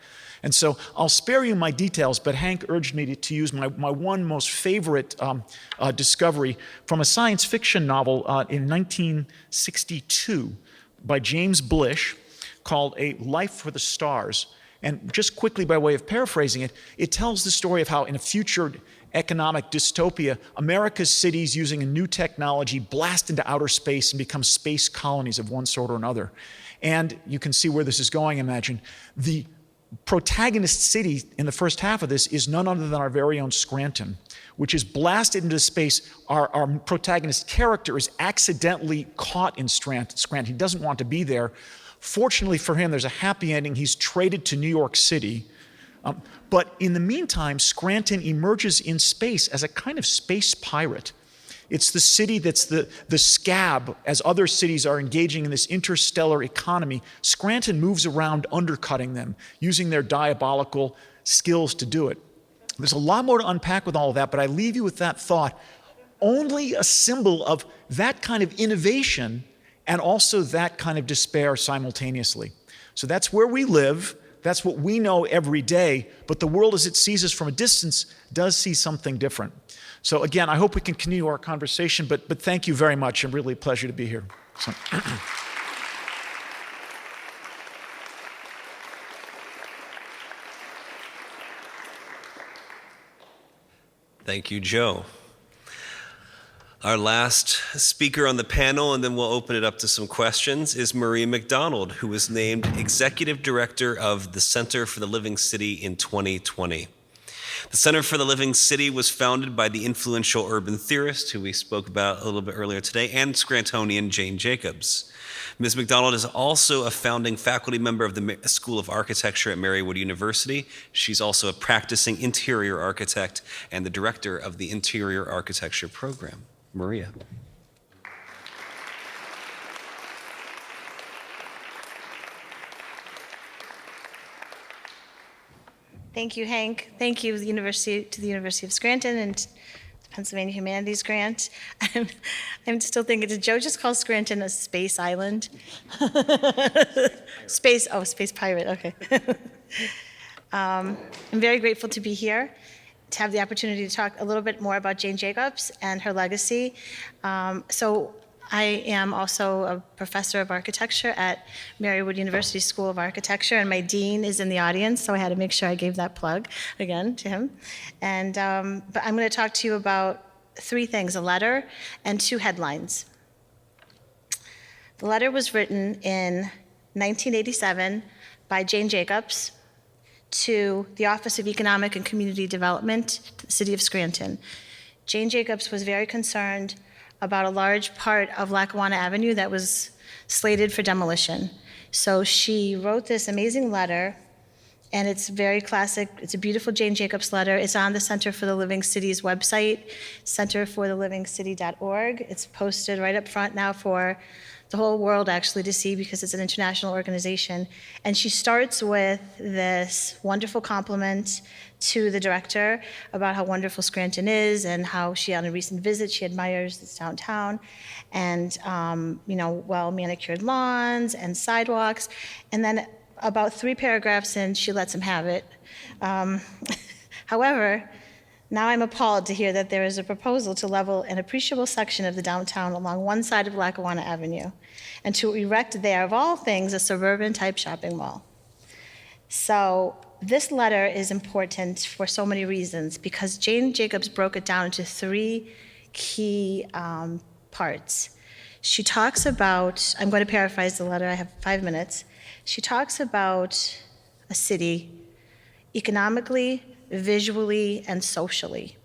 And so I'll spare you my details, but Hank urged me to use my one most favorite discovery from a science fiction novel in 1962 by James Blish called A Life for the Stars. And just quickly by way of paraphrasing it, it tells the story of how in a future economic dystopia, America's cities using a new technology blast into outer space and become space colonies of one sort or another. And you can see where this is going, imagine. The protagonist city in the first half of this is none other than our very own Scranton, which is blasted into space. Our protagonist character is accidentally caught in Scranton. He doesn't want to be there. Fortunately for him, there's a happy ending. He's traded to New York City. But in the meantime, Scranton emerges in space as a kind of space pirate. It's the city that's the scab as other cities are engaging in this interstellar economy. Scranton moves around undercutting them, using their diabolical skills to do it. There's a lot more to unpack with all of that, but I leave you with that thought. Only a symbol of that kind of innovation and also that kind of despair simultaneously. So that's where we live. That's what we know every day, but the world as it sees us from a distance does see something different. So again, I hope we can continue our conversation, but thank you very much. It's really a pleasure to be here. So.
Thank you, Joe. Our last speaker on the panel, and then we'll open it up to some questions, is Maria McDonald, who was named Executive Director of the Center for the Living City in 2020. The Center for the Living City was founded by the influential urban theorist, who we spoke about a little bit earlier today, and Scrantonian Jane Jacobs. Ms. McDonald is also a founding faculty member of the School of Architecture at Marywood University. She's also a practicing interior architect and the director of the Interior Architecture program. Maria.
Thank you, Hank. Thank you to the University of Scranton and the Pennsylvania Humanities grant. I'm still thinking, did Joe just call Scranton a space island? Space pirate, okay. I'm very grateful to be here, to have the opportunity to talk a little bit more about Jane Jacobs and her legacy. So I am also a professor of architecture at Marywood University School of Architecture, and my dean is in the audience, so I had to make sure I gave that plug again to him. And but I'm going to talk to you about three things: a letter and two headlines. The letter was written in 1987 by Jane Jacobs to the Office of Economic and Community Development, the City of Scranton. Jane Jacobs was very concerned about a large part of Lackawanna Avenue that was slated for demolition. So she wrote this amazing letter, and it's very classic. It's a beautiful Jane Jacobs letter. It's on the Center for the Living City's website, centerforthelivingcity.org. It's posted right up front now for the whole world actually to see because it's an international organization. And she starts with this wonderful compliment to the director about how wonderful Scranton is and how she, on a recent visit, she admires this downtown and, well manicured lawns and sidewalks. And then about 3 paragraphs in, she lets him have it. However, now I'm appalled to hear that there is a proposal to level an appreciable section of the downtown along one side of Lackawanna Avenue and to erect there, of all things, a suburban-type shopping mall. So this letter is important for so many reasons because Jane Jacobs broke it down into 3 key parts. She talks about, I'm going to paraphrase the letter, I have 5 minutes. She talks about a city economically, visually, and socially.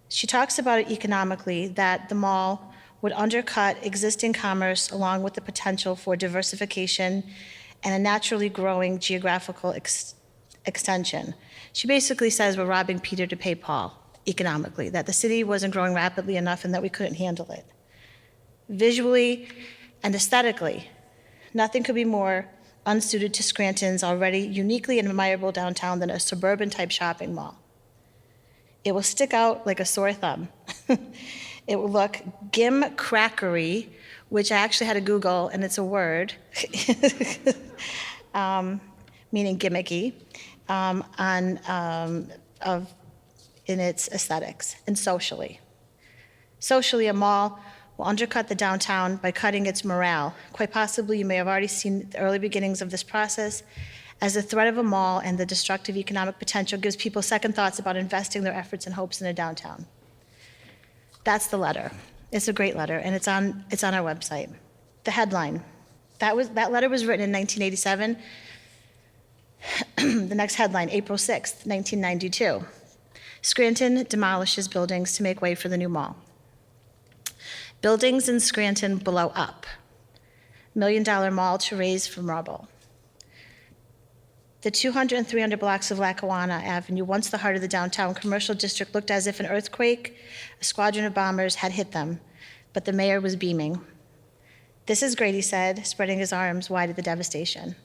She talks about it economically, that the mall would undercut existing commerce along with the potential for diversification and a naturally growing geographical extension. She basically says we're robbing Peter to pay Paul economically, that the city wasn't growing rapidly enough and that we couldn't handle it. Visually and aesthetically, nothing could be more unsuited to Scranton's already uniquely admirable downtown than a suburban-type shopping mall. It will stick out like a sore thumb. It will look gimcrackery, which I actually had to Google, and it's a word, meaning gimmicky, in its aesthetics and socially. Socially, a mall will undercut the downtown by cutting its morale. Quite possibly, you may have already seen the early beginnings of this process, as the threat of a mall and the destructive economic potential gives people second thoughts about investing their efforts and hopes in a downtown. That's the letter. It's a great letter, and it's on our website. The headline. That letter was written in 1987. The next headline, April 6th, 1992. Scranton demolishes buildings to make way for the new mall. Buildings in Scranton blow up. $1 million mall to raise from rubble. The 200 and 300 blocks of Lackawanna Avenue, once the heart of the downtown commercial district, looked as if an earthquake, a squadron of bombers had hit them, but the mayor was beaming. "This is great," he said, spreading his arms wide at the devastation.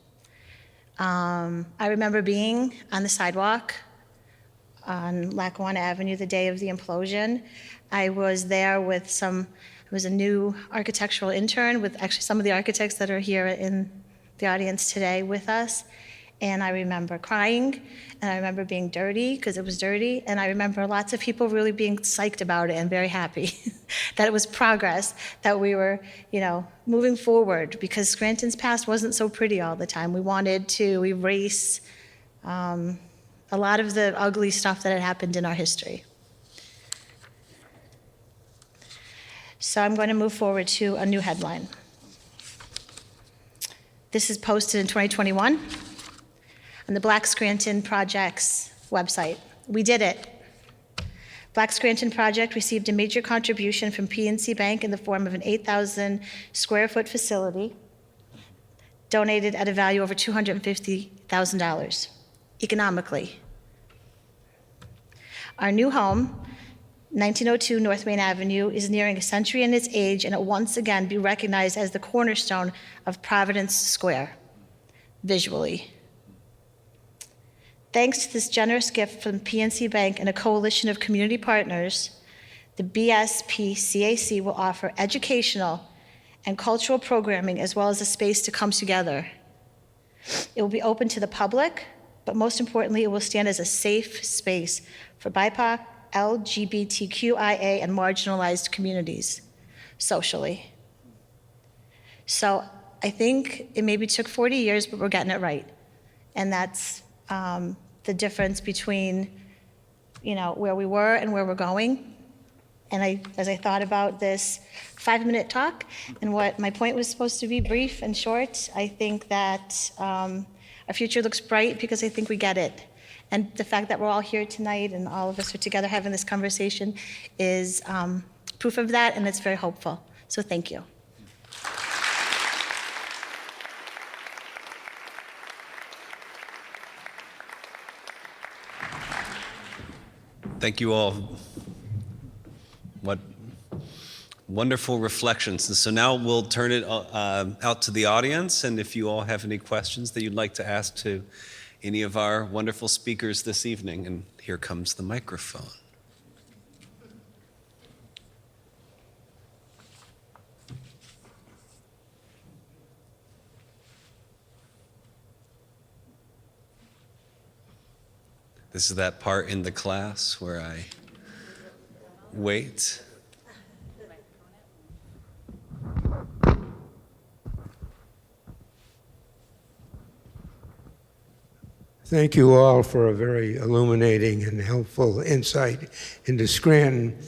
I remember being on the sidewalk on Lackawanna Avenue the day of the implosion. I was there with I was a new architectural intern with actually some of the architects that are here in the audience today with us. And I remember crying, and I remember being dirty because it was dirty, and I remember lots of people really being psyched about it and very happy that it was progress, that we were, moving forward because Scranton's past wasn't so pretty all the time. We wanted to erase a lot of the ugly stuff that had happened in our history. So I'm going to move forward to a new headline. This is posted in 2021 on the Black Scranton Project's website. We did it. Black Scranton Project received a major contribution from PNC Bank in the form of an 8,000 square foot facility donated at a value over $250,000 economically. Our new home, 1902 North Main Avenue, is nearing a century in its age, and it once again be recognized as the cornerstone of Providence Square, visually. Thanks to this generous gift from PNC Bank and a coalition of community partners, the BSPCAC will offer educational and cultural programming as well as a space to come together. It will be open to the public, but most importantly, it will stand as a safe space for BIPOC, LGBTQIA, and marginalized communities socially. So I think it maybe took 40 years, but we're getting it right. And that's the difference between, where we were and where we're going. And as I thought about this 5-minute talk and what my point was supposed to be brief and short, I think that our future looks bright because I think we get it. And the fact that we're all here tonight and all of us are together having this conversation is proof of that, and it's very hopeful. So thank you.
Thank you all. What wonderful reflections. And so now we'll turn it out to the audience, and if you all have any questions that you'd like to ask to any of our wonderful speakers this evening, and here comes the microphone. This is that part in the class where I wait.
Thank you all for a very illuminating and helpful insight into Scranton.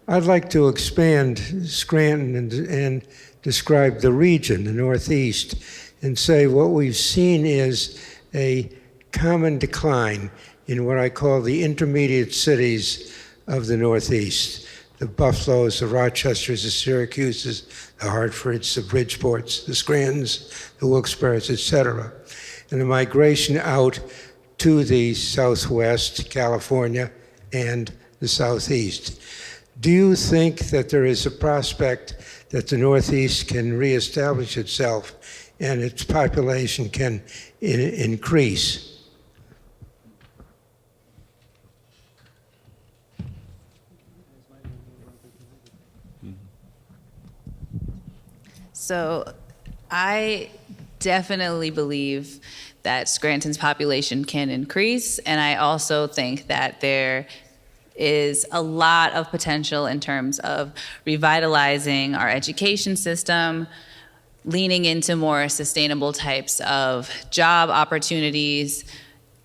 I'd like to expand Scranton and describe the region, the Northeast, and say what we've seen is a common decline in what I call the intermediate cities of the Northeast. The Buffaloes, the Rochesters, the Syracuses, the Hartfords, the Bridgeports, the Scrantons, the Wilkes-Barres, etc. And the migration out to the Southwest, California, and the Southeast. Do you think that there is a prospect that the Northeast can reestablish itself and its population can increase?
So I definitely believe that Scranton's population can increase, and I also think that there is a lot of potential in terms of revitalizing our education system, leaning into more sustainable types of job opportunities.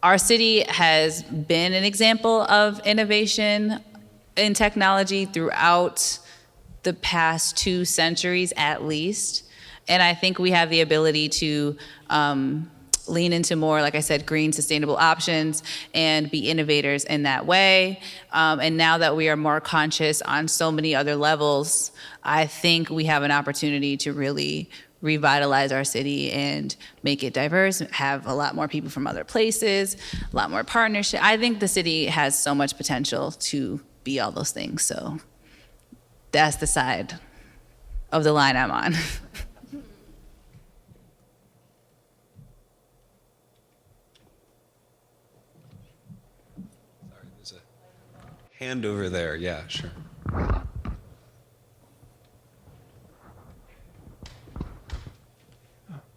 Our city has been an example of innovation in technology throughout the past 2 centuries at least. And I think we have the ability to lean into more, like I said, green, sustainable options and be innovators in that way. And now that we are more conscious on so many other levels, I think we have an opportunity to really revitalize our city and make it diverse, have a lot more people from other places, a lot more partnership. I think the city has so much potential to be all those things. So that's the side of the line I'm on.
Hand over there, yeah, sure.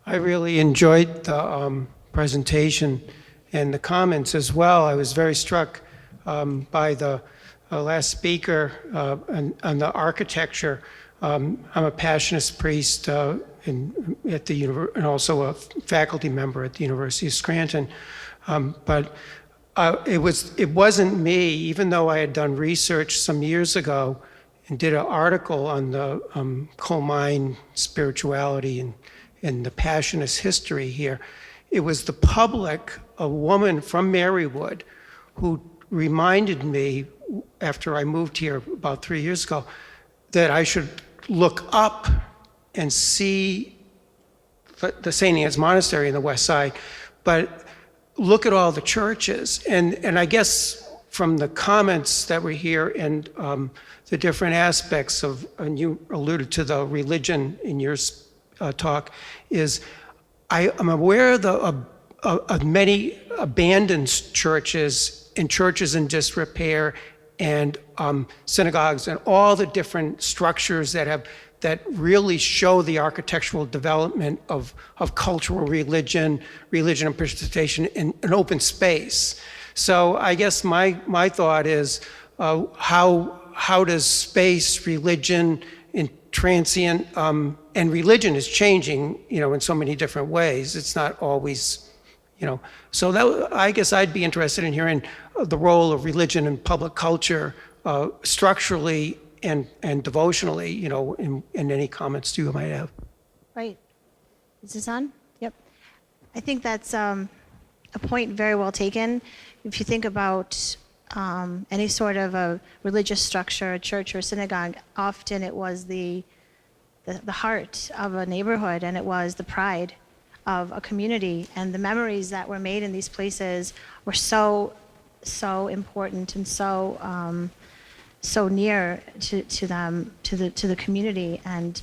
I really enjoyed the presentation and the comments as well. I was very struck by the last speaker on the architecture. I'm a Passionist priest at the and also a faculty member at the University of Scranton. But it wasn't me, even though I had done research some years ago and did an article on the coal mine spirituality and the Passionist history here. It was the public, a woman from Marywood, who reminded me after I moved here about 3 years ago that I should look up and see the St. Anne's Monastery in the West Side, but look at all the churches. And I guess from the comments that were here and the different aspects of, and you alluded to the religion in your talk, is I'm aware of many abandoned churches and churches in disrepair and synagogues and all the different structures that really show the architectural development of cultural religion and participation in an open space. So I guess my thought is how does space, religion, and transient, and religion is changing, in so many different ways. It's not always, So I guess I'd be interested in hearing the role of religion in public culture structurally and devotionally, in any comments you might have.
Right. Is this on? Yep. I think that's a point very well taken. If you think about any sort of a religious structure, a church or a synagogue, often it was the heart of a neighborhood, and it was the pride of a community. And the memories that were made in these places were so important and so near to them, to the community. And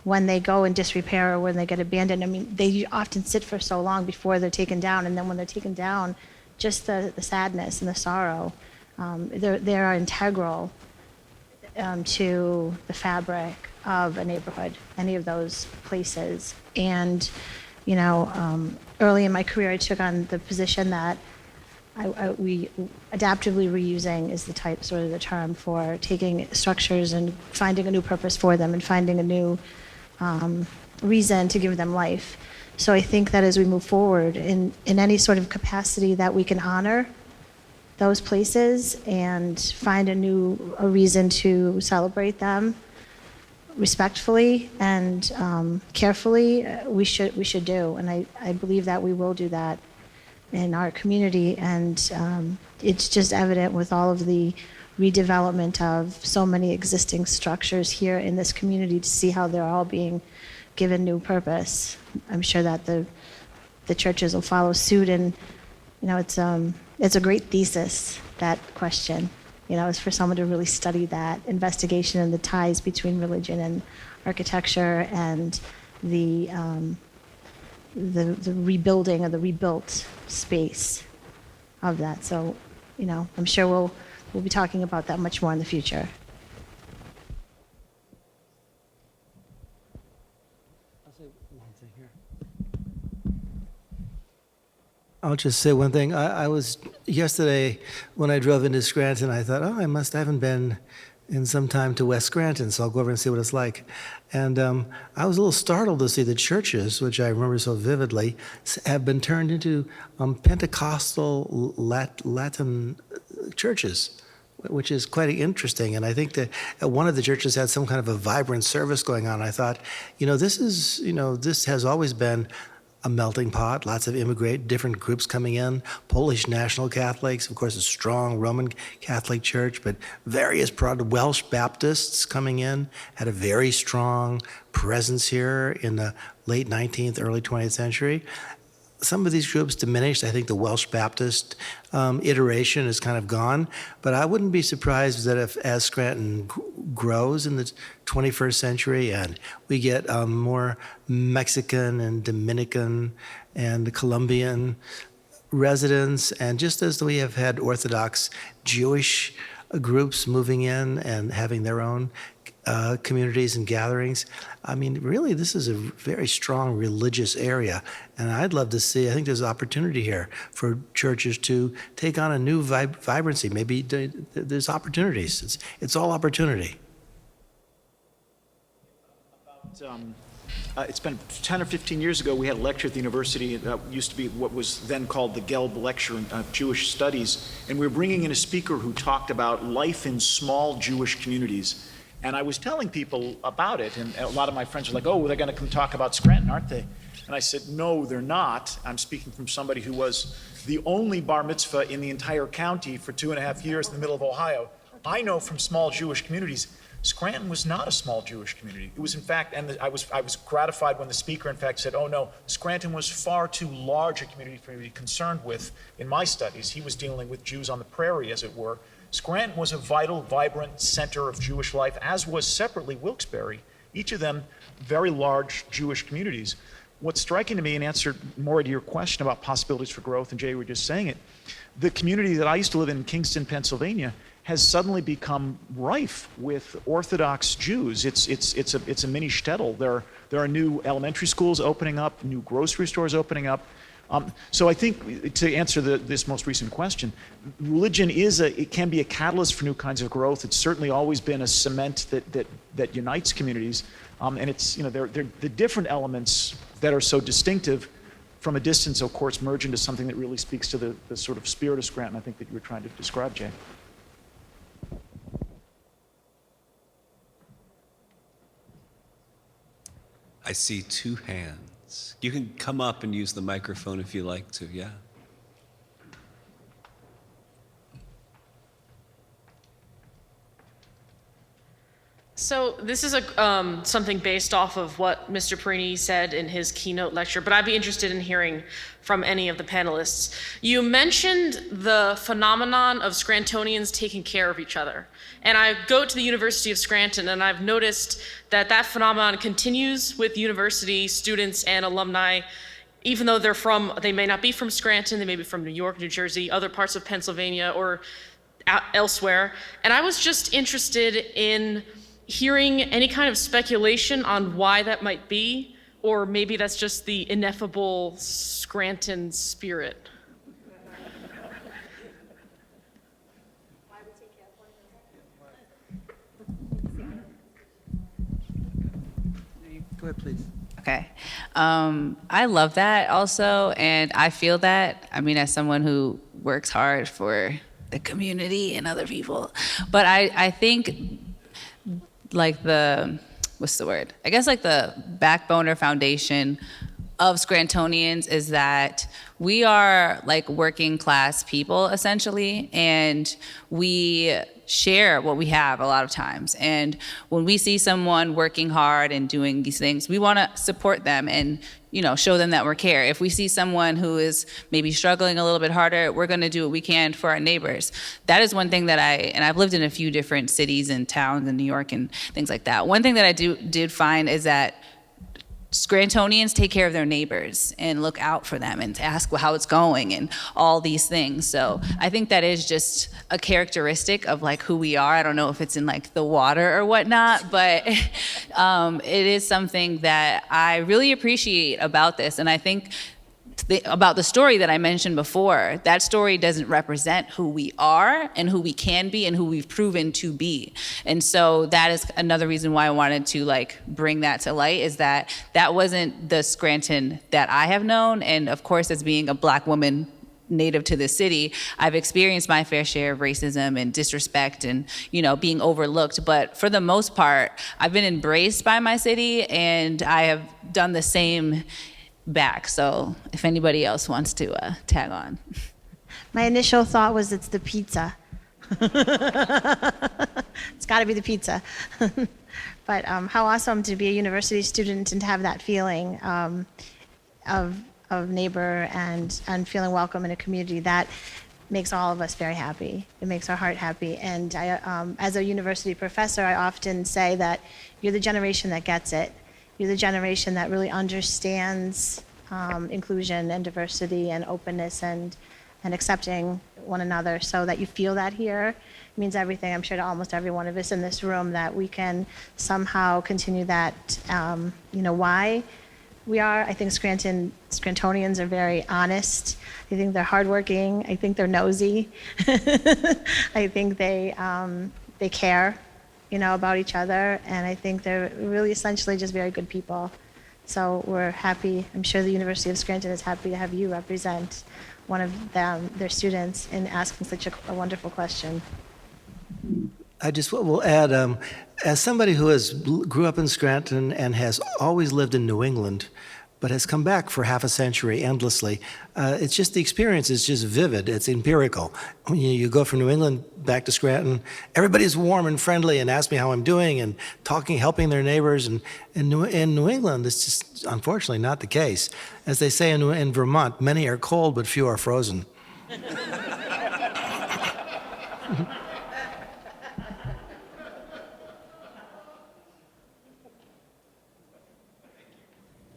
when they go in disrepair or when they get abandoned, I mean, they often sit for so long before they're taken down. And then when they're taken down, just the sadness and the sorrow, they are integral to the fabric of a neighborhood, any of those places. And, you know, early in my career, I took on the position that we adaptively reusing is sort of the term for taking structures and finding a new purpose for them and finding a new reason to give them life. So I think that as we move forward in any sort of capacity that we can honor those places and find a reason to celebrate them respectfully and carefully, we should do. And I believe that we will do that in our community. And it's just evident with all of the redevelopment of so many existing structures here in this community to see how they're all being given new purpose. I'm sure that the churches will follow suit, and you know, it's a great thesis, that question. You know, it's for someone to really study that investigation and the ties between religion and architecture and the rebuilding or the rebuilt space of that. So, you know, I'm sure we'll be talking about that much more in the future.
I'll just say one thing. I was yesterday when I drove into Scranton, I thought, I haven't been in some time to West Scranton, so I'll go over and see what it's like. And I was a little startled to see the churches, which I remember so vividly, have been turned into Pentecostal Latin churches, which is quite interesting. And I think that one of the churches had some kind of a vibrant service going on. I thought, this has always been a melting pot, lots of different groups coming in, Polish National Catholics, of course, a strong Roman Catholic Church, but various Welsh Baptists coming in, had a very strong presence here in the late 19th, early 20th century. Some of these groups diminished. I think the Welsh Baptist iteration is kind of gone, but I wouldn't be surprised that as Scranton grows in the 21st century and we get more Mexican and Dominican and Colombian residents, and just as we have had Orthodox Jewish groups moving in and having their own communities and gatherings. I mean, really, this is a very strong religious area, and I'd love to see, I think there's opportunity here for churches to take on a new vibrancy. Maybe there's opportunities. It's all opportunity.
It's been 10 or 15 years ago, we had a lecture at the university that used to be what was then called the Gelb Lecture in Jewish Studies, and we were bringing in a speaker who talked about life in small Jewish communities. And I was telling people about it, and a lot of my friends were like, they're going to come talk about Scranton, aren't they? And I said, no, they're not. I'm speaking from somebody who was the only bar mitzvah in the entire county for 2.5 years in the middle of Ohio. I know from small Jewish communities, Scranton was not a small Jewish community. It was, in fact, and I was gratified when the speaker, in fact, said, no, Scranton was far too large a community for me to be concerned with in my studies. He was dealing with Jews on the prairie, as it were. Scranton was a vital, vibrant center of Jewish life, as was separately Wilkes-Barre, each of them very large Jewish communities. What's striking to me, in answer more to your question about possibilities for growth, and Jay, you were just saying it, the community that I used to live in Kingston, Pennsylvania, has suddenly become rife with Orthodox Jews. It's a mini shtetl. There are new elementary schools opening up, new grocery stores opening up. So I think, to answer this most recent question, religion it can be a catalyst for new kinds of growth. It's certainly always been a cement that unites communities, and it's they're the different elements that are so distinctive from a distance, of course, merge into something that really speaks to the sort of spirit of Scranton, I think, that you were trying to describe, Jay.
I see 2 hands. You can come up and use the microphone if you like to, yeah.
So this is something based off of what Mr. Parini said in his keynote lecture, but I'd be interested in hearing from any of the panelists. You mentioned the phenomenon of Scrantonians taking care of each other. And I go to the University of Scranton, and I've noticed that that phenomenon continues with university students and alumni, even though they may not be from Scranton, they may be from New York, New Jersey, other parts of Pennsylvania, or elsewhere. And I was just interested in hearing any kind of speculation on why that might be, or maybe that's just the ineffable Scranton spirit.
Go ahead, please.
Okay. I love that also, and I feel that, I mean, as someone who works hard for the community and other people. But I think like what's the word? I guess like the backbone or foundation of Scrantonians is that we are like working class people essentially, and we share what we have a lot of times. And when we see someone working hard and doing these things, we want to support them and, you know, show them that we care. If we see someone who is maybe struggling a little bit harder, we're going to do what we can for our neighbors. That is one thing that I've lived in a few different cities and towns in New York and things like that. One thing that I did find is that Scrantonians take care of their neighbors and look out for them and ask how it's going and all these things. So I think that is just a characteristic of like who we are. I don't know if it's in like the water or whatnot, but it is something that I really appreciate about this. And I think about the story that I mentioned before, that story doesn't represent who we are and who we can be and who we've proven to be. And so that is another reason why I wanted to like bring that to light, is that wasn't the Scranton that I have known. And of course, as being a Black woman native to the city, I've experienced my fair share of racism and disrespect and, you know, being overlooked. But for the most part, I've been embraced by my city, and I have done the same back. So if anybody else wants to tag on.
My initial thought was it's the pizza. It's got to be the pizza. But how awesome to be a university student and to have that feeling of neighbor and feeling welcome in a community. That makes all of us very happy. It makes our heart happy. And I, as a university professor, I often say that you're the generation that gets it. You're the generation that really understands inclusion and diversity and openness and accepting one another, so that you feel that here. It means everything, I'm sure, to almost every one of us in this room, that we can somehow continue that, why we are. I think Scrantonians are very honest. I think they're hardworking. I think they're nosy. I think they care, about each other, and I think they're really essentially just very good people. So we're happy. I'm sure the University of Scranton is happy to have you represent one of them, their students, in asking such a wonderful question.
I just will add, as somebody who grew up in Scranton and has always lived in New England, but has come back for half a century endlessly, it's just, the experience is just vivid. It's empirical. When you go from New England back to Scranton, everybody's warm and friendly and asks me how I'm doing and talking, helping their neighbors. And in New England, it's just unfortunately not the case. As they say in Vermont, many are cold, but few are frozen.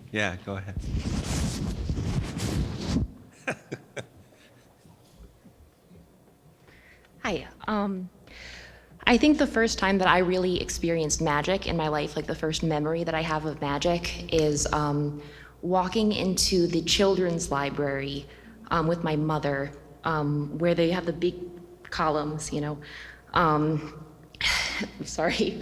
Yeah, go ahead.
Hi. I think the first time that I really experienced magic in my life, like the first memory that I have of magic, is walking into the children's library with my mother, where they have the big columns, sorry.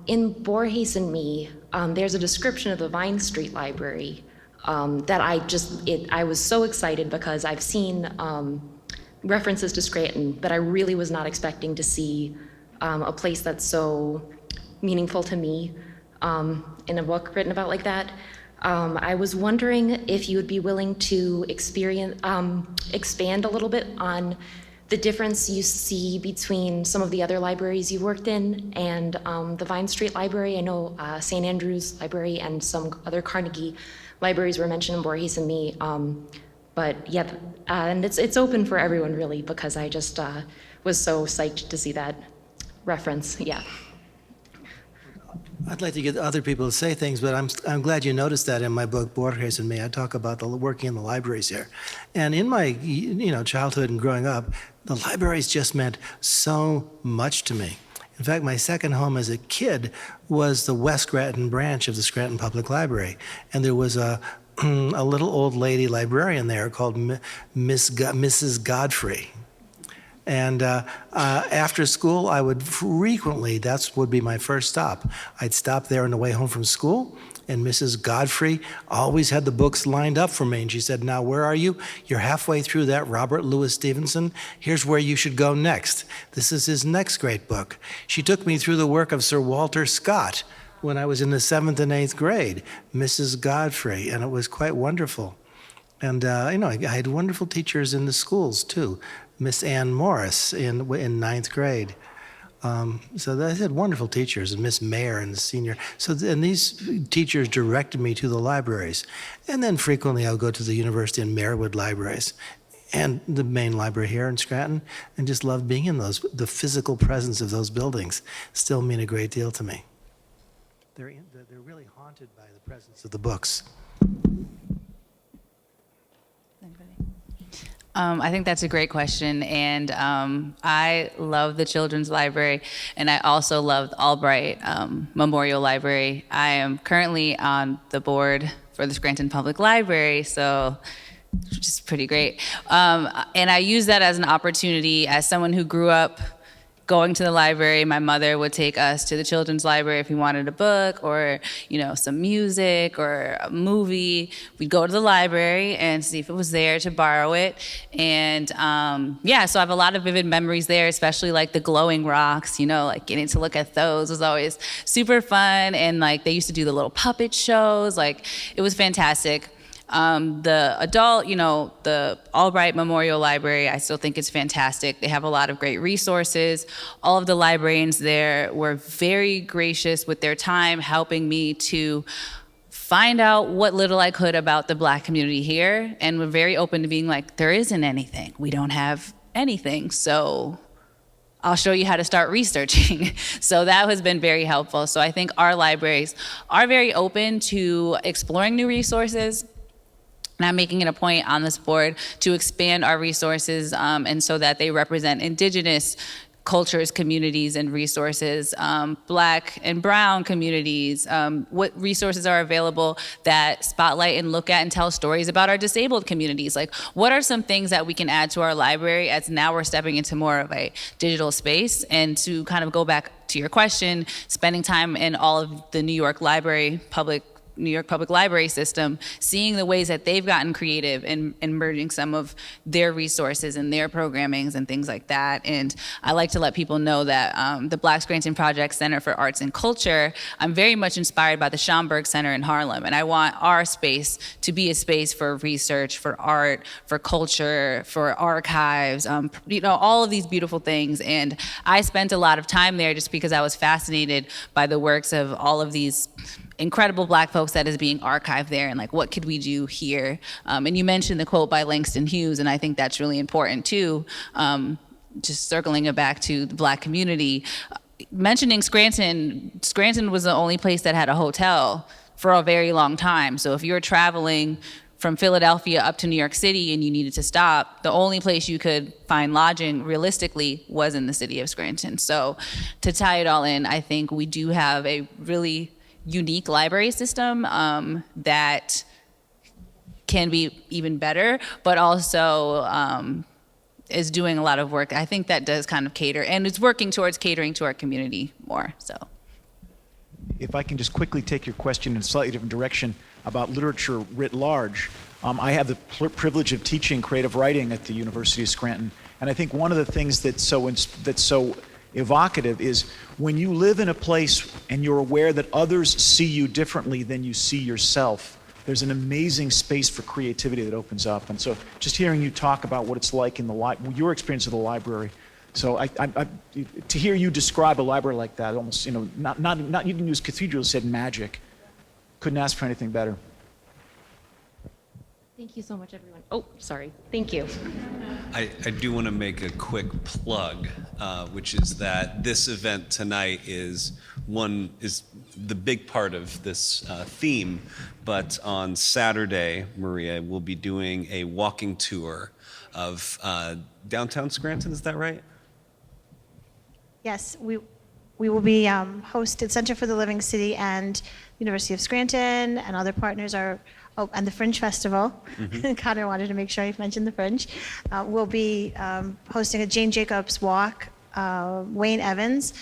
In Borges and Me, there's a description of the Vine Street Library that I was so excited, because I've seen references to Scranton, but I really was not expecting to see a place that's so meaningful to me in a book written about like that. I was wondering if you would be willing to expand a little bit on the difference you see between some of the other libraries you worked in and the Vine Street Library. I know St. Andrew's Library and some other Carnegie libraries were mentioned in Voorhees and Me. But yeah, and it's open for everyone really, because I just was so psyched to see that reference. Yeah.
I'd like to get other people to say things, but I'm glad you noticed that in my book, Borges and Me. I talk about the working in the libraries here. And in my childhood and growing up, the libraries just meant so much to me. In fact, my second home as a kid was the West Scranton branch of the Scranton Public Library. And there was a little old lady librarian there called Mrs. Godfrey. And after school, I would frequently, that would be my first stop. I'd stop there on the way home from school, and Mrs. Godfrey always had the books lined up for me. And she said, now, where are you? You're halfway through that Robert Louis Stevenson. Here's where you should go next. This is his next great book. She took me through the work of Sir Walter Scott when I was in the 7th and 8th grade, Mrs. Godfrey, and it was quite wonderful. And, I had wonderful teachers in the schools, too. Miss Ann Morris in 9th grade. So I had wonderful teachers, and Miss Mayer in the senior. And these teachers directed me to the libraries. And then frequently I would go to the University and Marywood libraries and the main library here in Scranton, and just loved being in those. The physical presence of those buildings still mean a great deal to me. They're really haunted by the presence of the books.
I think that's a great question, and I love the Children's Library, and I also love the Albright Memorial Library. I am currently on the board for the Scranton Public Library, which is pretty great. And I use that as an opportunity, as someone who grew up going to the library. My mother would take us to the Children's Library if we wanted a book or, some music or a movie. We'd go to the library and see if it was there to borrow it. And so I have a lot of vivid memories there, especially like the glowing rocks, like getting to look at those was always super fun. And like they used to do the little puppet shows, like it was fantastic. The adult, the Albright Memorial Library, I still think it's fantastic. They have a lot of great resources. All of the librarians there were very gracious with their time, helping me to find out what little I could about the Black community here, and were very open to being like, there isn't anything. We don't have anything, so I'll show you how to start researching. So that has been very helpful. So I think our libraries are very open to exploring new resources. And I'm making it a point on this board to expand our resources and so that they represent Indigenous cultures, communities, and resources, Black and Brown communities, what resources are available that spotlight and look at and tell stories about our disabled communities. Like, what are some things that we can add to our library as now we're stepping into more of a digital space? And to kind of go back to your question, spending time in all of the New York Public Library system, seeing the ways that they've gotten creative and merging some of their resources and their programmings and things like that. And I like to let people know that the Black Scranton Project Center for Arts and Culture, I'm very much inspired by the Schomburg Center in Harlem. And I want our space to be a space for research, for art, for culture, for archives, all of these beautiful things. And I spent a lot of time there just because I was fascinated by the works of all of these incredible Black folks that is being archived there, and like, what could we do here? And you mentioned the quote by Langston Hughes, and I think that's really important too. Just circling it back to the Black community, mentioning Scranton was the only place that had a hotel for a very long time. So if you're traveling from Philadelphia up to New York City and you needed to stop, the only place you could find lodging realistically was in the city of Scranton. So to tie it all in, I think we do have a really unique library system that can be even better, but also is doing a lot of work. I think that does kind of cater, and it's working towards catering to our community more. So,
if I can just quickly take your question in a slightly different direction about literature writ large, I have the privilege of teaching creative writing at the University of Scranton, and I think one of the things that's so evocative is when you live in a place and you're aware that others see you differently than you see yourself, there's an amazing space for creativity that opens up. And so just hearing you talk about what it's like in your experience of the library. So to hear you describe a library like that, almost, not you didn't use cathedral, you said magic. Couldn't ask for anything better.
Thank you so much, everyone. Oh, sorry. Thank you.
I do want to make a quick plug, which is that this event tonight is the big part of this theme, but on Saturday, Maria, we'll be doing a walking tour of downtown Scranton, is that right?
Yes, we will be hosted. Center for the Living City and University of Scranton and other partners are, and the Fringe Festival. Mm-hmm. Connor wanted to make sure I mentioned the Fringe. We'll be hosting a Jane Jacobs walk. Wayne Evans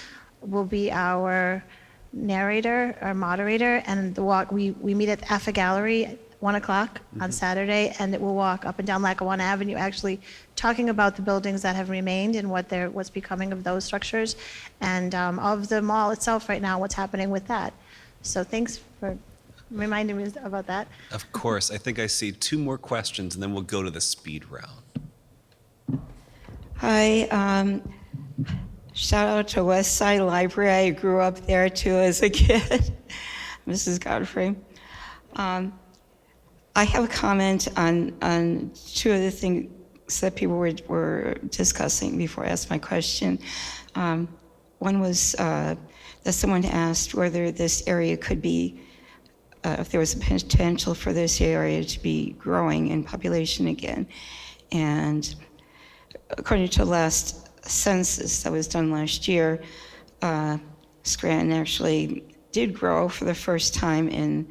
will be our narrator, our moderator, and the walk, we meet at the AFA Gallery at 1 o'clock on Saturday, and it will walk up and down Lackawanna Avenue, actually talking about the buildings that have remained and what's becoming of those structures, and of the mall itself right now, what's happening with that. So thanks for reminding me about that.
Of course. I think I see 2 more questions, and then we'll go to the speed round.
Hi. Shout out to West Side Library. I grew up there too as a kid. Mrs. Godfrey. I have a comment on 2 of the things that people were discussing before I asked my question. One was that someone asked whether this area could be, if there was a potential for this area to be growing in population again. And according to the last census that was done last year, Scranton actually did grow for the first time in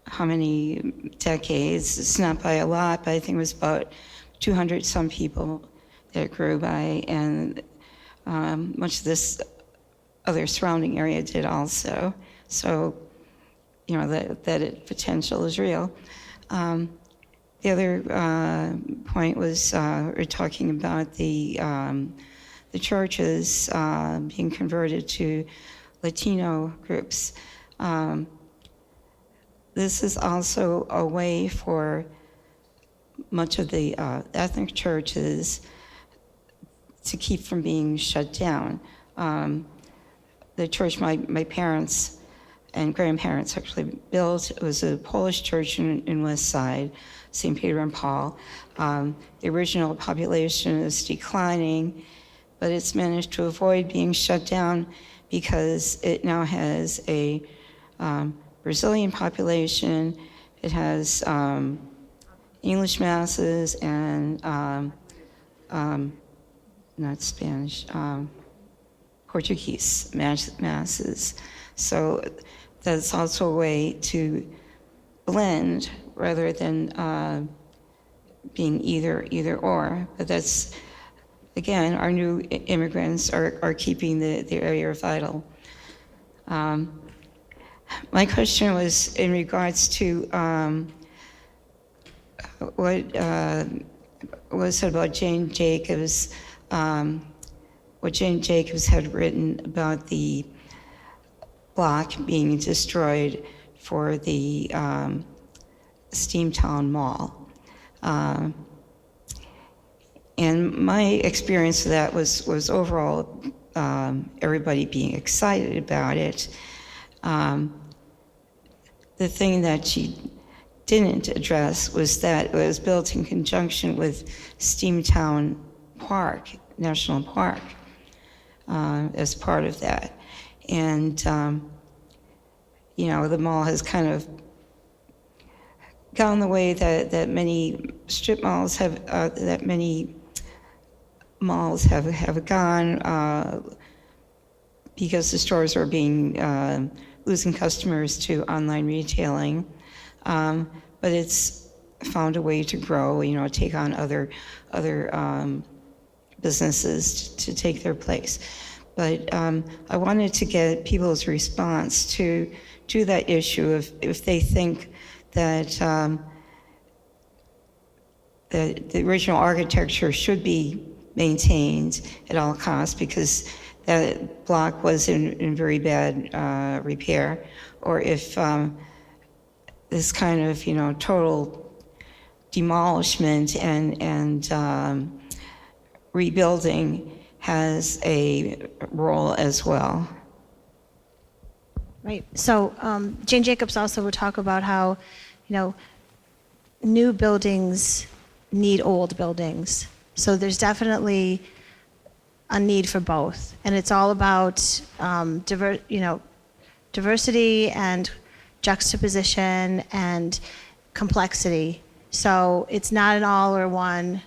how many decades? It's not by a lot, but I think it was about 200 some people that it grew by, and much of this other surrounding area did also. So, that potential is real. The other point was we're talking about the churches being converted to Latino groups. This is also a way for much of the ethnic churches to keep from being shut down. The church my parents and grandparents actually built, it was a Polish church in West Side, St. Peter and Paul. The original population is declining, but it's managed to avoid being shut down because it now has a Brazilian population. It has English masses and not Spanish, Portuguese masses. So that's also a way to blend rather than being either or. But that's, again, our new immigrants are keeping the area vital. My question was in regards to what was said about Jane Jacobs, what Jane Jacobs had written about the block being destroyed for the Steamtown Mall. And my experience of that was overall everybody being excited about it. The thing that she didn't address was that it was built in conjunction with Steamtown Park, National Park, as part of that. And, the mall has kind of gone the way that many strip malls have, that many malls have gone because the stores are being losing customers to online retailing, but it's found a way to grow, take on other businesses to take their place. But I wanted to get people's response to that issue of if they think that the original architecture should be maintained at all costs because that block was in very bad repair, or if this kind of, total demolishment and rebuilding has a role as well.
Right. So Jane Jacobs also would talk about how, new buildings need old buildings. So there's definitely a need for both, and it's all about diversity and juxtaposition and complexity. So it's not an all or one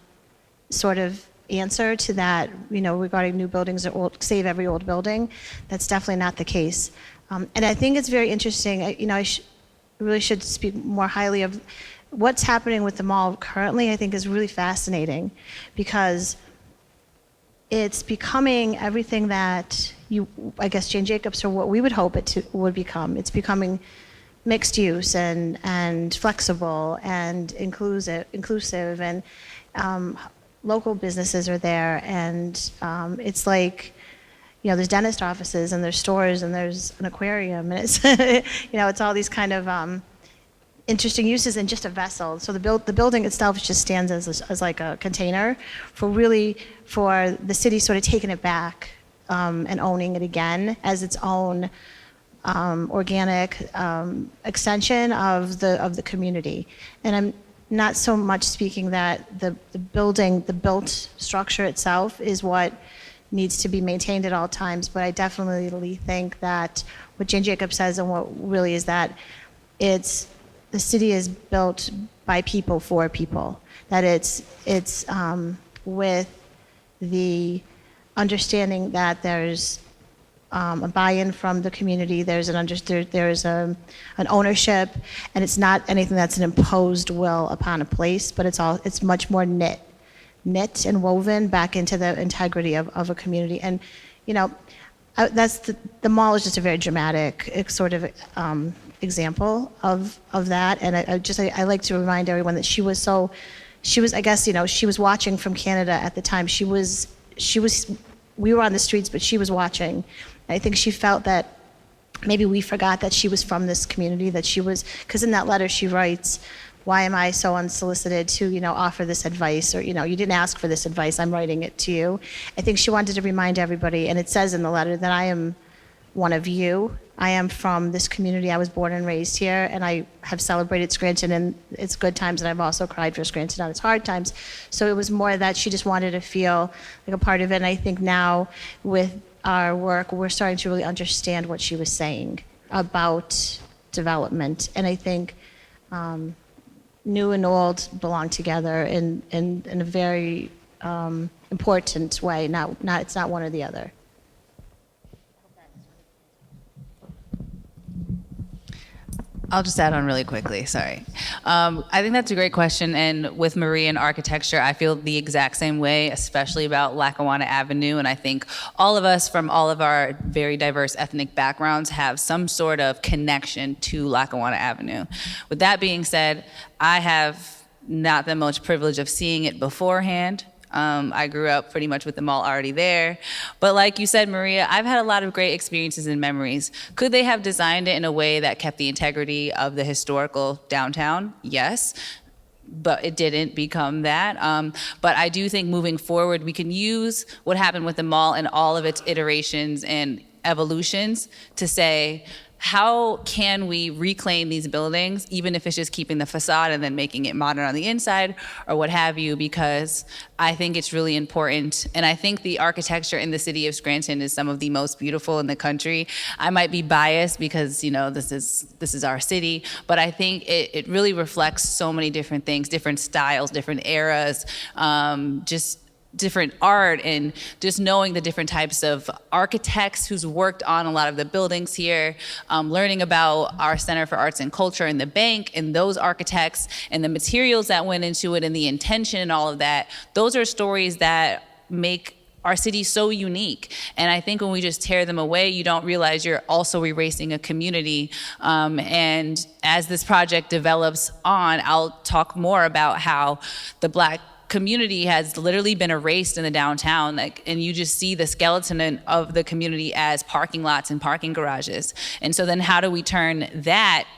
sort of answer to that, regarding new buildings or save every old building. That's definitely not the case. And I think it's very interesting. I really should speak more highly of what's happening with the mall currently. I think is really fascinating because it's becoming everything that I guess Jane Jacobs, or what we would hope it would become. It's becoming mixed use and flexible and inclusive, and local businesses are there, and it's like, there's dentist offices and there's stores and there's an aquarium, and it's it's all these kind of interesting uses in just a vessel. So the building itself just stands as like a container for the city sort of taking it back and owning it again as its own organic extension of the community. And I'm not so much speaking that the built structure itself is what needs to be maintained at all times, but I definitely think that what Jane Jacobs says, and what really is that the city is built by people for people, that it's with the understanding that there's a buy-in from the community, there's an ownership, and it's not anything that's an imposed will upon a place, but it's much more knit and woven back into the integrity of a community. And that's the mall is just a very dramatic sort of example of that. And I like to remind everyone that she was I guess she was watching from Canada at the time. We were on the streets, but she was watching. I think she felt that maybe we forgot that she was from this community, because in that letter she writes, "Why am I so unsolicited to, offer this advice?" Or, you didn't ask for this advice, I'm writing it to you. I think she wanted to remind everybody, and it says in the letter, that I am one of you. I am from this community. I was born and raised here, and I have celebrated Scranton in its good times, and I've also cried for Scranton on its hard times. So it was more that she just wanted to feel like a part of it. And I think now with our work, we're starting to really understand what she was saying about development. And I think new and old belong together in a very important way. It's not one or the other.
I'll just add on really quickly, sorry. I think that's a great question, and with Marie and architecture, I feel the exact same way, especially about Lackawanna Avenue, and I think all of us from all of our very diverse ethnic backgrounds have some sort of connection to Lackawanna Avenue. With that being said, I have not that much privilege of seeing it beforehand. I grew up pretty much with them all already there. But like you said, Maria, I've had a lot of great experiences and memories. Could they have designed it in a way that kept the integrity of the historical downtown? Yes. But it didn't become that. But I do think moving forward, we can use what happened with the mall and all of its iterations and evolutions to say, how can we reclaim these buildings, even if it's just keeping the facade and then making it modern on the inside or what have you, because I think it's really important. And I think the architecture in the city of Scranton is some of the most beautiful in the country. I might be biased because, this is our city, but I think it really reflects so many different things, different styles, different eras, just different art, and just knowing the different types of architects who's worked on a lot of the buildings here, learning about our Center for Arts and Culture and the bank and those architects and the materials that went into it and the intention and all of that. Those are stories that make our city so unique. And I think when we just tear them away, you don't realize you're also erasing a community. And as this project develops on, I'll talk more about how the Black community has literally been erased in the downtown, and you just see the skeleton of the community as parking lots and parking garages. And so then how do we turn that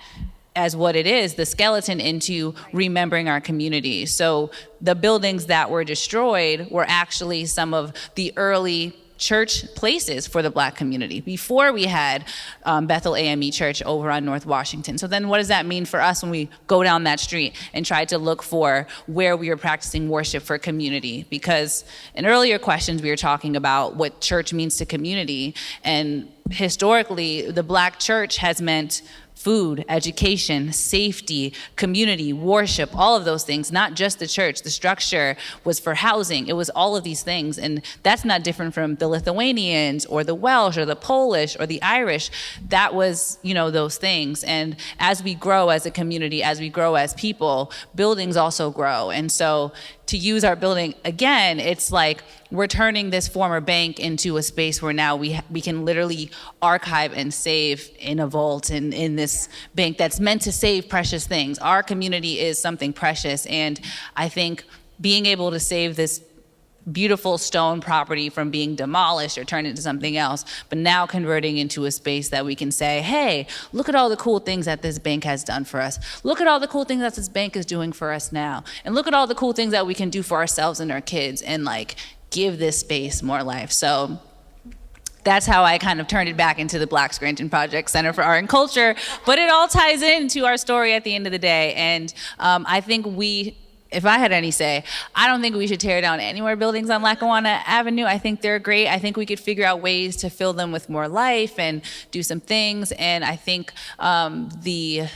as what it is, the skeleton, into remembering our community. So the buildings that were destroyed were actually some of the early church places for the Black community before we had Bethel AME Church over on North Washington. So then what does that mean for us when we go down that street and try to look for where we are practicing worship for community? Because in earlier questions, we were talking about what church means to community. And historically, the Black church has meant food, education, safety, community, worship, all of those things, not just the church. The structure was for housing. It was all of these things. And that's not different from the Lithuanians or the Welsh or the Polish or the Irish. That was, those things. And as we grow as a community, as we grow as people, buildings also grow. And so to use our building again, it's like we're turning this former bank into a space where now we can literally archive and save in a vault in this bank that's meant to save precious things. Our community is something precious, and I think being able to save this beautiful stone property from being demolished or turned into something else, but now converting into a space that we can say, hey, look at all the cool things that this bank has done for us. Look at all the cool things that this bank is doing for us now. And look at all the cool things that we can do for ourselves and our kids, and give this space more life. So that's how I kind of turned it back into the Black Scranton Project Center for Art and Culture, but it all ties into our story at the end of the day. And I think if I had any say, I don't think we should tear down any more buildings on Lackawanna Avenue. I think they're great. I think we could figure out ways to fill them with more life and do some things. And I think the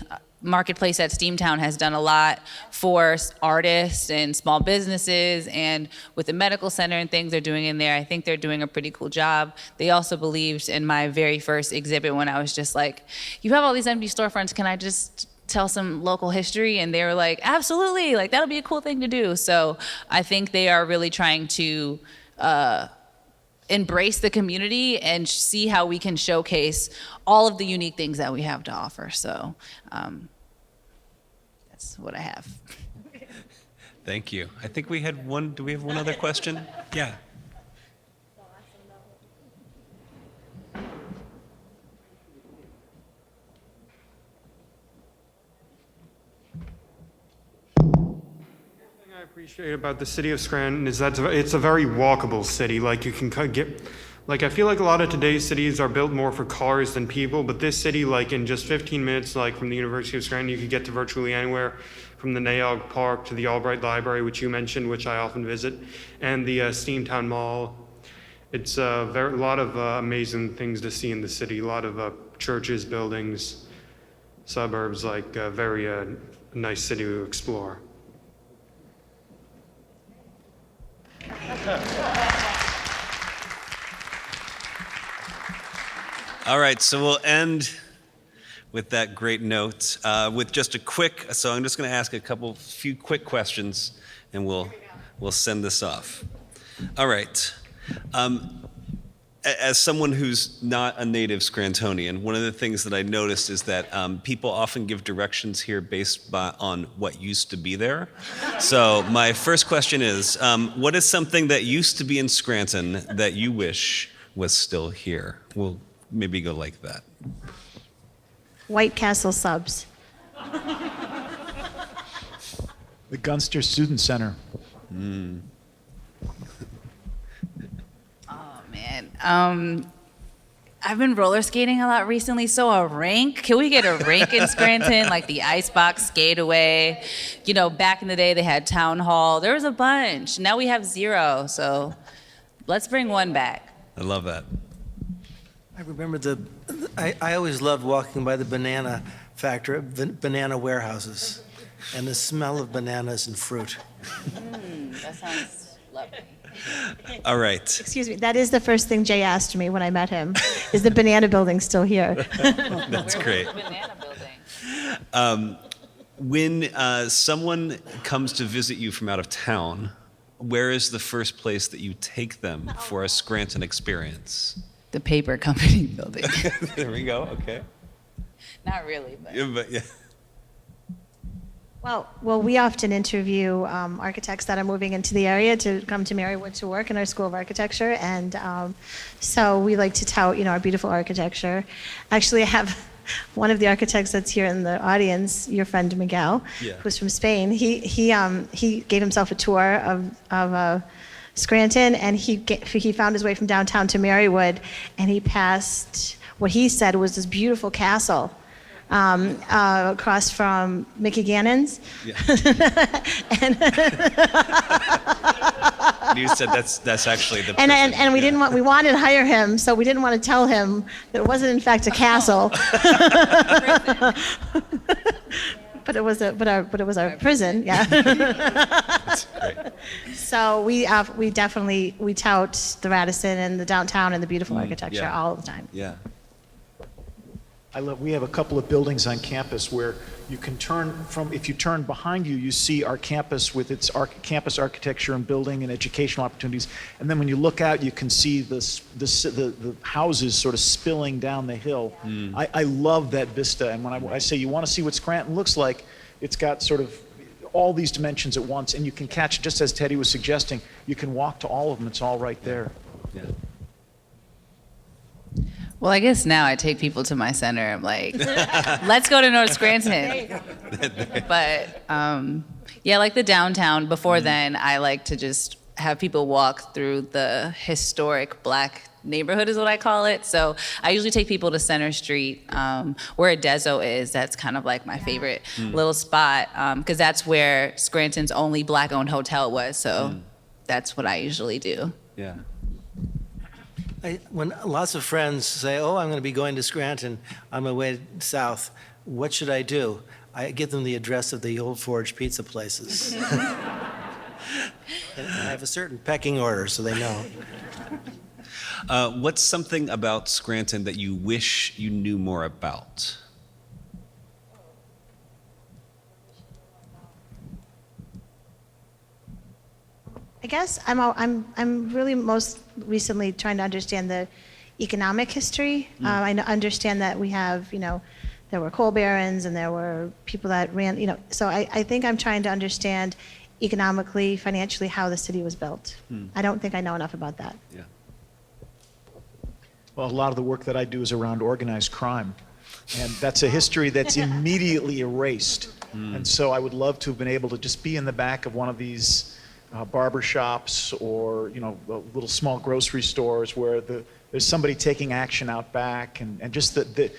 Marketplace at Steamtown has done a lot for artists and small businesses, and with the medical center and things they're doing in there, I think they're doing a pretty cool job. They also believed in my very first exhibit when I was just like, you have all these empty storefronts, can I just tell some local history? And they were like, absolutely, that'll be a cool thing to do. So I think they are really trying to embrace the community and see how we can showcase all of the unique things that we have to offer. So that's what I have.
Thank you. I think we had one. Do we have one other question? Yeah.
I appreciate about the city of Scranton is that it's a very walkable city. You can get, I feel like a lot of today's cities are built more for cars than people, but this city, in just 15 minutes, from the University of Scranton, you could get to virtually anywhere, from the Naog Park to the Albright Library, which you mentioned, which I often visit, and the Steamtown Mall. It's a lot of amazing things to see in the city, a lot of churches, buildings, suburbs, very nice city to explore.
All right, so we'll end with that great note with just so I'm just going to ask few quick questions, and we'll send this off. All right. As someone who's not a native Scrantonian, one of the things that I noticed is that people often give directions here based on what used to be there. So my first question is, what is something that used to be in Scranton that you wish was still here? We'll maybe go like that.
White Castle subs.
The Gunster Student Center.
I've been roller skating a lot recently, so a rink. Can we get a rink in Scranton, like the Icebox Skateaway? Back in the day, they had Town Hall. There was a bunch. Now we have 0, so let's bring one back.
I love that.
I remember I always loved walking by the banana factory, banana warehouses, and the smell of bananas and fruit.
That sounds lovely.
All right.
Excuse me, that is the first thing Jay asked me when I met him. Is the banana building still here?
That's great.
Banana building.
When someone comes to visit you from out of town, where is the first place that you take them for a Scranton experience?
The paper company building.
There we go. Okay.
Not really, but.
Yeah.
Well, we often interview architects that are moving into the area to come to Marywood to work in our School of Architecture, and so we like to tout, our beautiful architecture. Actually, I have one of the architects that's here in the audience, your friend Miguel, who's from Spain, he gave himself a tour of Scranton, and he found his way from downtown to Marywood, and he passed what he said was this beautiful castle across from Mickey Gannon's. And
You said that's actually the
and we wanted to hire him, so we didn't want to tell him that it wasn't in fact a castle. But it was a prison, yeah.
That's great.
So we definitely tout the Radisson and the downtown and the beautiful architecture all the time.
Yeah.
We have a couple of buildings on campus where you can if you turn behind you, you see our campus with its campus architecture and building and educational opportunities. And then when you look out, you can see the houses sort of spilling down the hill. I love that vista. And when I say you want to see what Scranton looks like, it's got sort of all these dimensions at once. And you can catch, just as Teddy was suggesting, you can walk to all of them. It's all right there.
Yeah.
Well, I guess now I take people to my center. I'm like, let's go to North Scranton. But yeah, like the downtown, before then, I like to just have people walk through the historic Black neighborhood is what I call it. So I usually take people to Center Street, where Adezo is. That's kind of like my favorite little spot, because that's where Scranton's only Black-owned hotel was. So that's what I usually do.
Yeah.
When lots of friends say, "Oh, I'm going to be going to Scranton on my way south, what should I do?" I give them the address of the Old Forge pizza places. And I have a certain pecking order, so they know.
What's something about Scranton that you wish you knew more about?
I guess I'm really most recently trying to understand the economic history. I understand that we have, there were coal barons and there were people that ran, so I think I'm trying to understand economically, financially, how the city was built. I don't think I know enough about that.
Yeah.
Well, a lot of the work that I do is around organized crime. And that's a history that's immediately erased. And so I would love to have been able to just be in the back of one of these barber shops or little small grocery stores where there's somebody taking action out back, and just the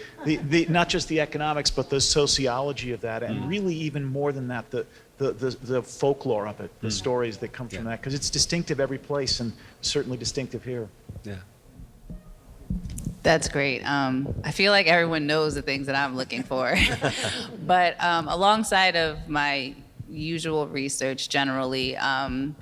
not just the economics but the sociology of that, and really even more than that, the folklore of it, the stories that come from that, because it's distinctive every place and certainly distinctive here.
Yeah.
That's great. I feel like everyone knows the things that I'm looking for. But alongside of my usual research generally, I'm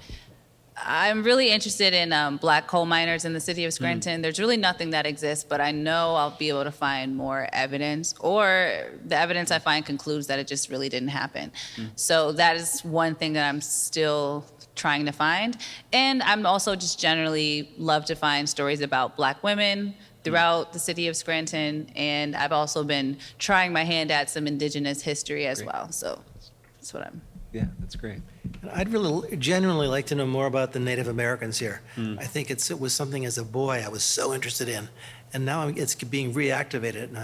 really interested in Black coal miners in the city of Scranton. There's really nothing that exists, but I know I'll be able to find more evidence, or the evidence I find concludes that it just really didn't happen. So that is one thing that I'm still trying to find. And I'm also just generally love to find stories about Black women throughout the city of Scranton, and I've also been trying my hand at some indigenous history as well. So that's what I'm.
Yeah, that's great.
I'd really genuinely like to know more about the Native Americans here. I think it was something as a boy I was so interested in, and now it's being reactivated,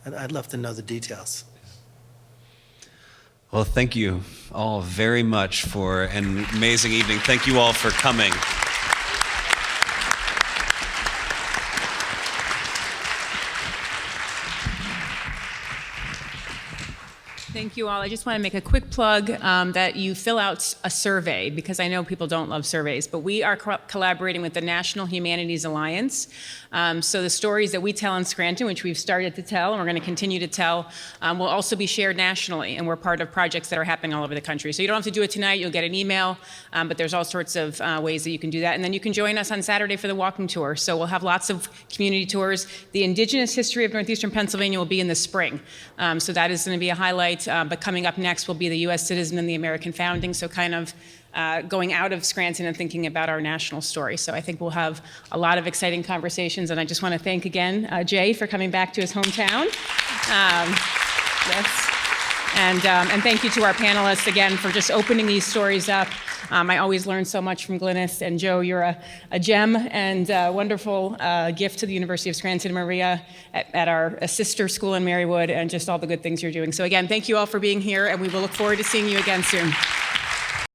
and I'd love to know the details.
Well, thank you all very much for an amazing evening. Thank you all for coming.
Thank you all. I just want to make a quick plug that you fill out a survey, because I know people don't love surveys, but we are collaborating with the National Humanities Alliance. So the stories that we tell in Scranton, which we've started to tell and we're going to continue to tell, will also be shared nationally, and we're part of projects that are happening all over the country. So you don't have to do it tonight. You'll get an email, but there's all sorts of ways that you can do that. And then you can join us on Saturday for the walking tour. So we'll have lots of community tours. The indigenous history of Northeastern Pennsylvania will be in the spring. So that is going to be a highlight. But coming up next will be the U.S. citizen and the American founding, so kind of going out of Scranton and thinking about our national story. So I think we'll have a lot of exciting conversations, and I just want to thank again Jay for coming back to his hometown. Yes. And thank you to our panelists again for just opening these stories up I always learn so much from Glynis, and Joe, you're a gem and a wonderful gift to the University of Scranton, Maria, at our sister school in Marywood, and just all the good things you're doing. So again, thank you all for being here, and we will look forward to seeing you again soon.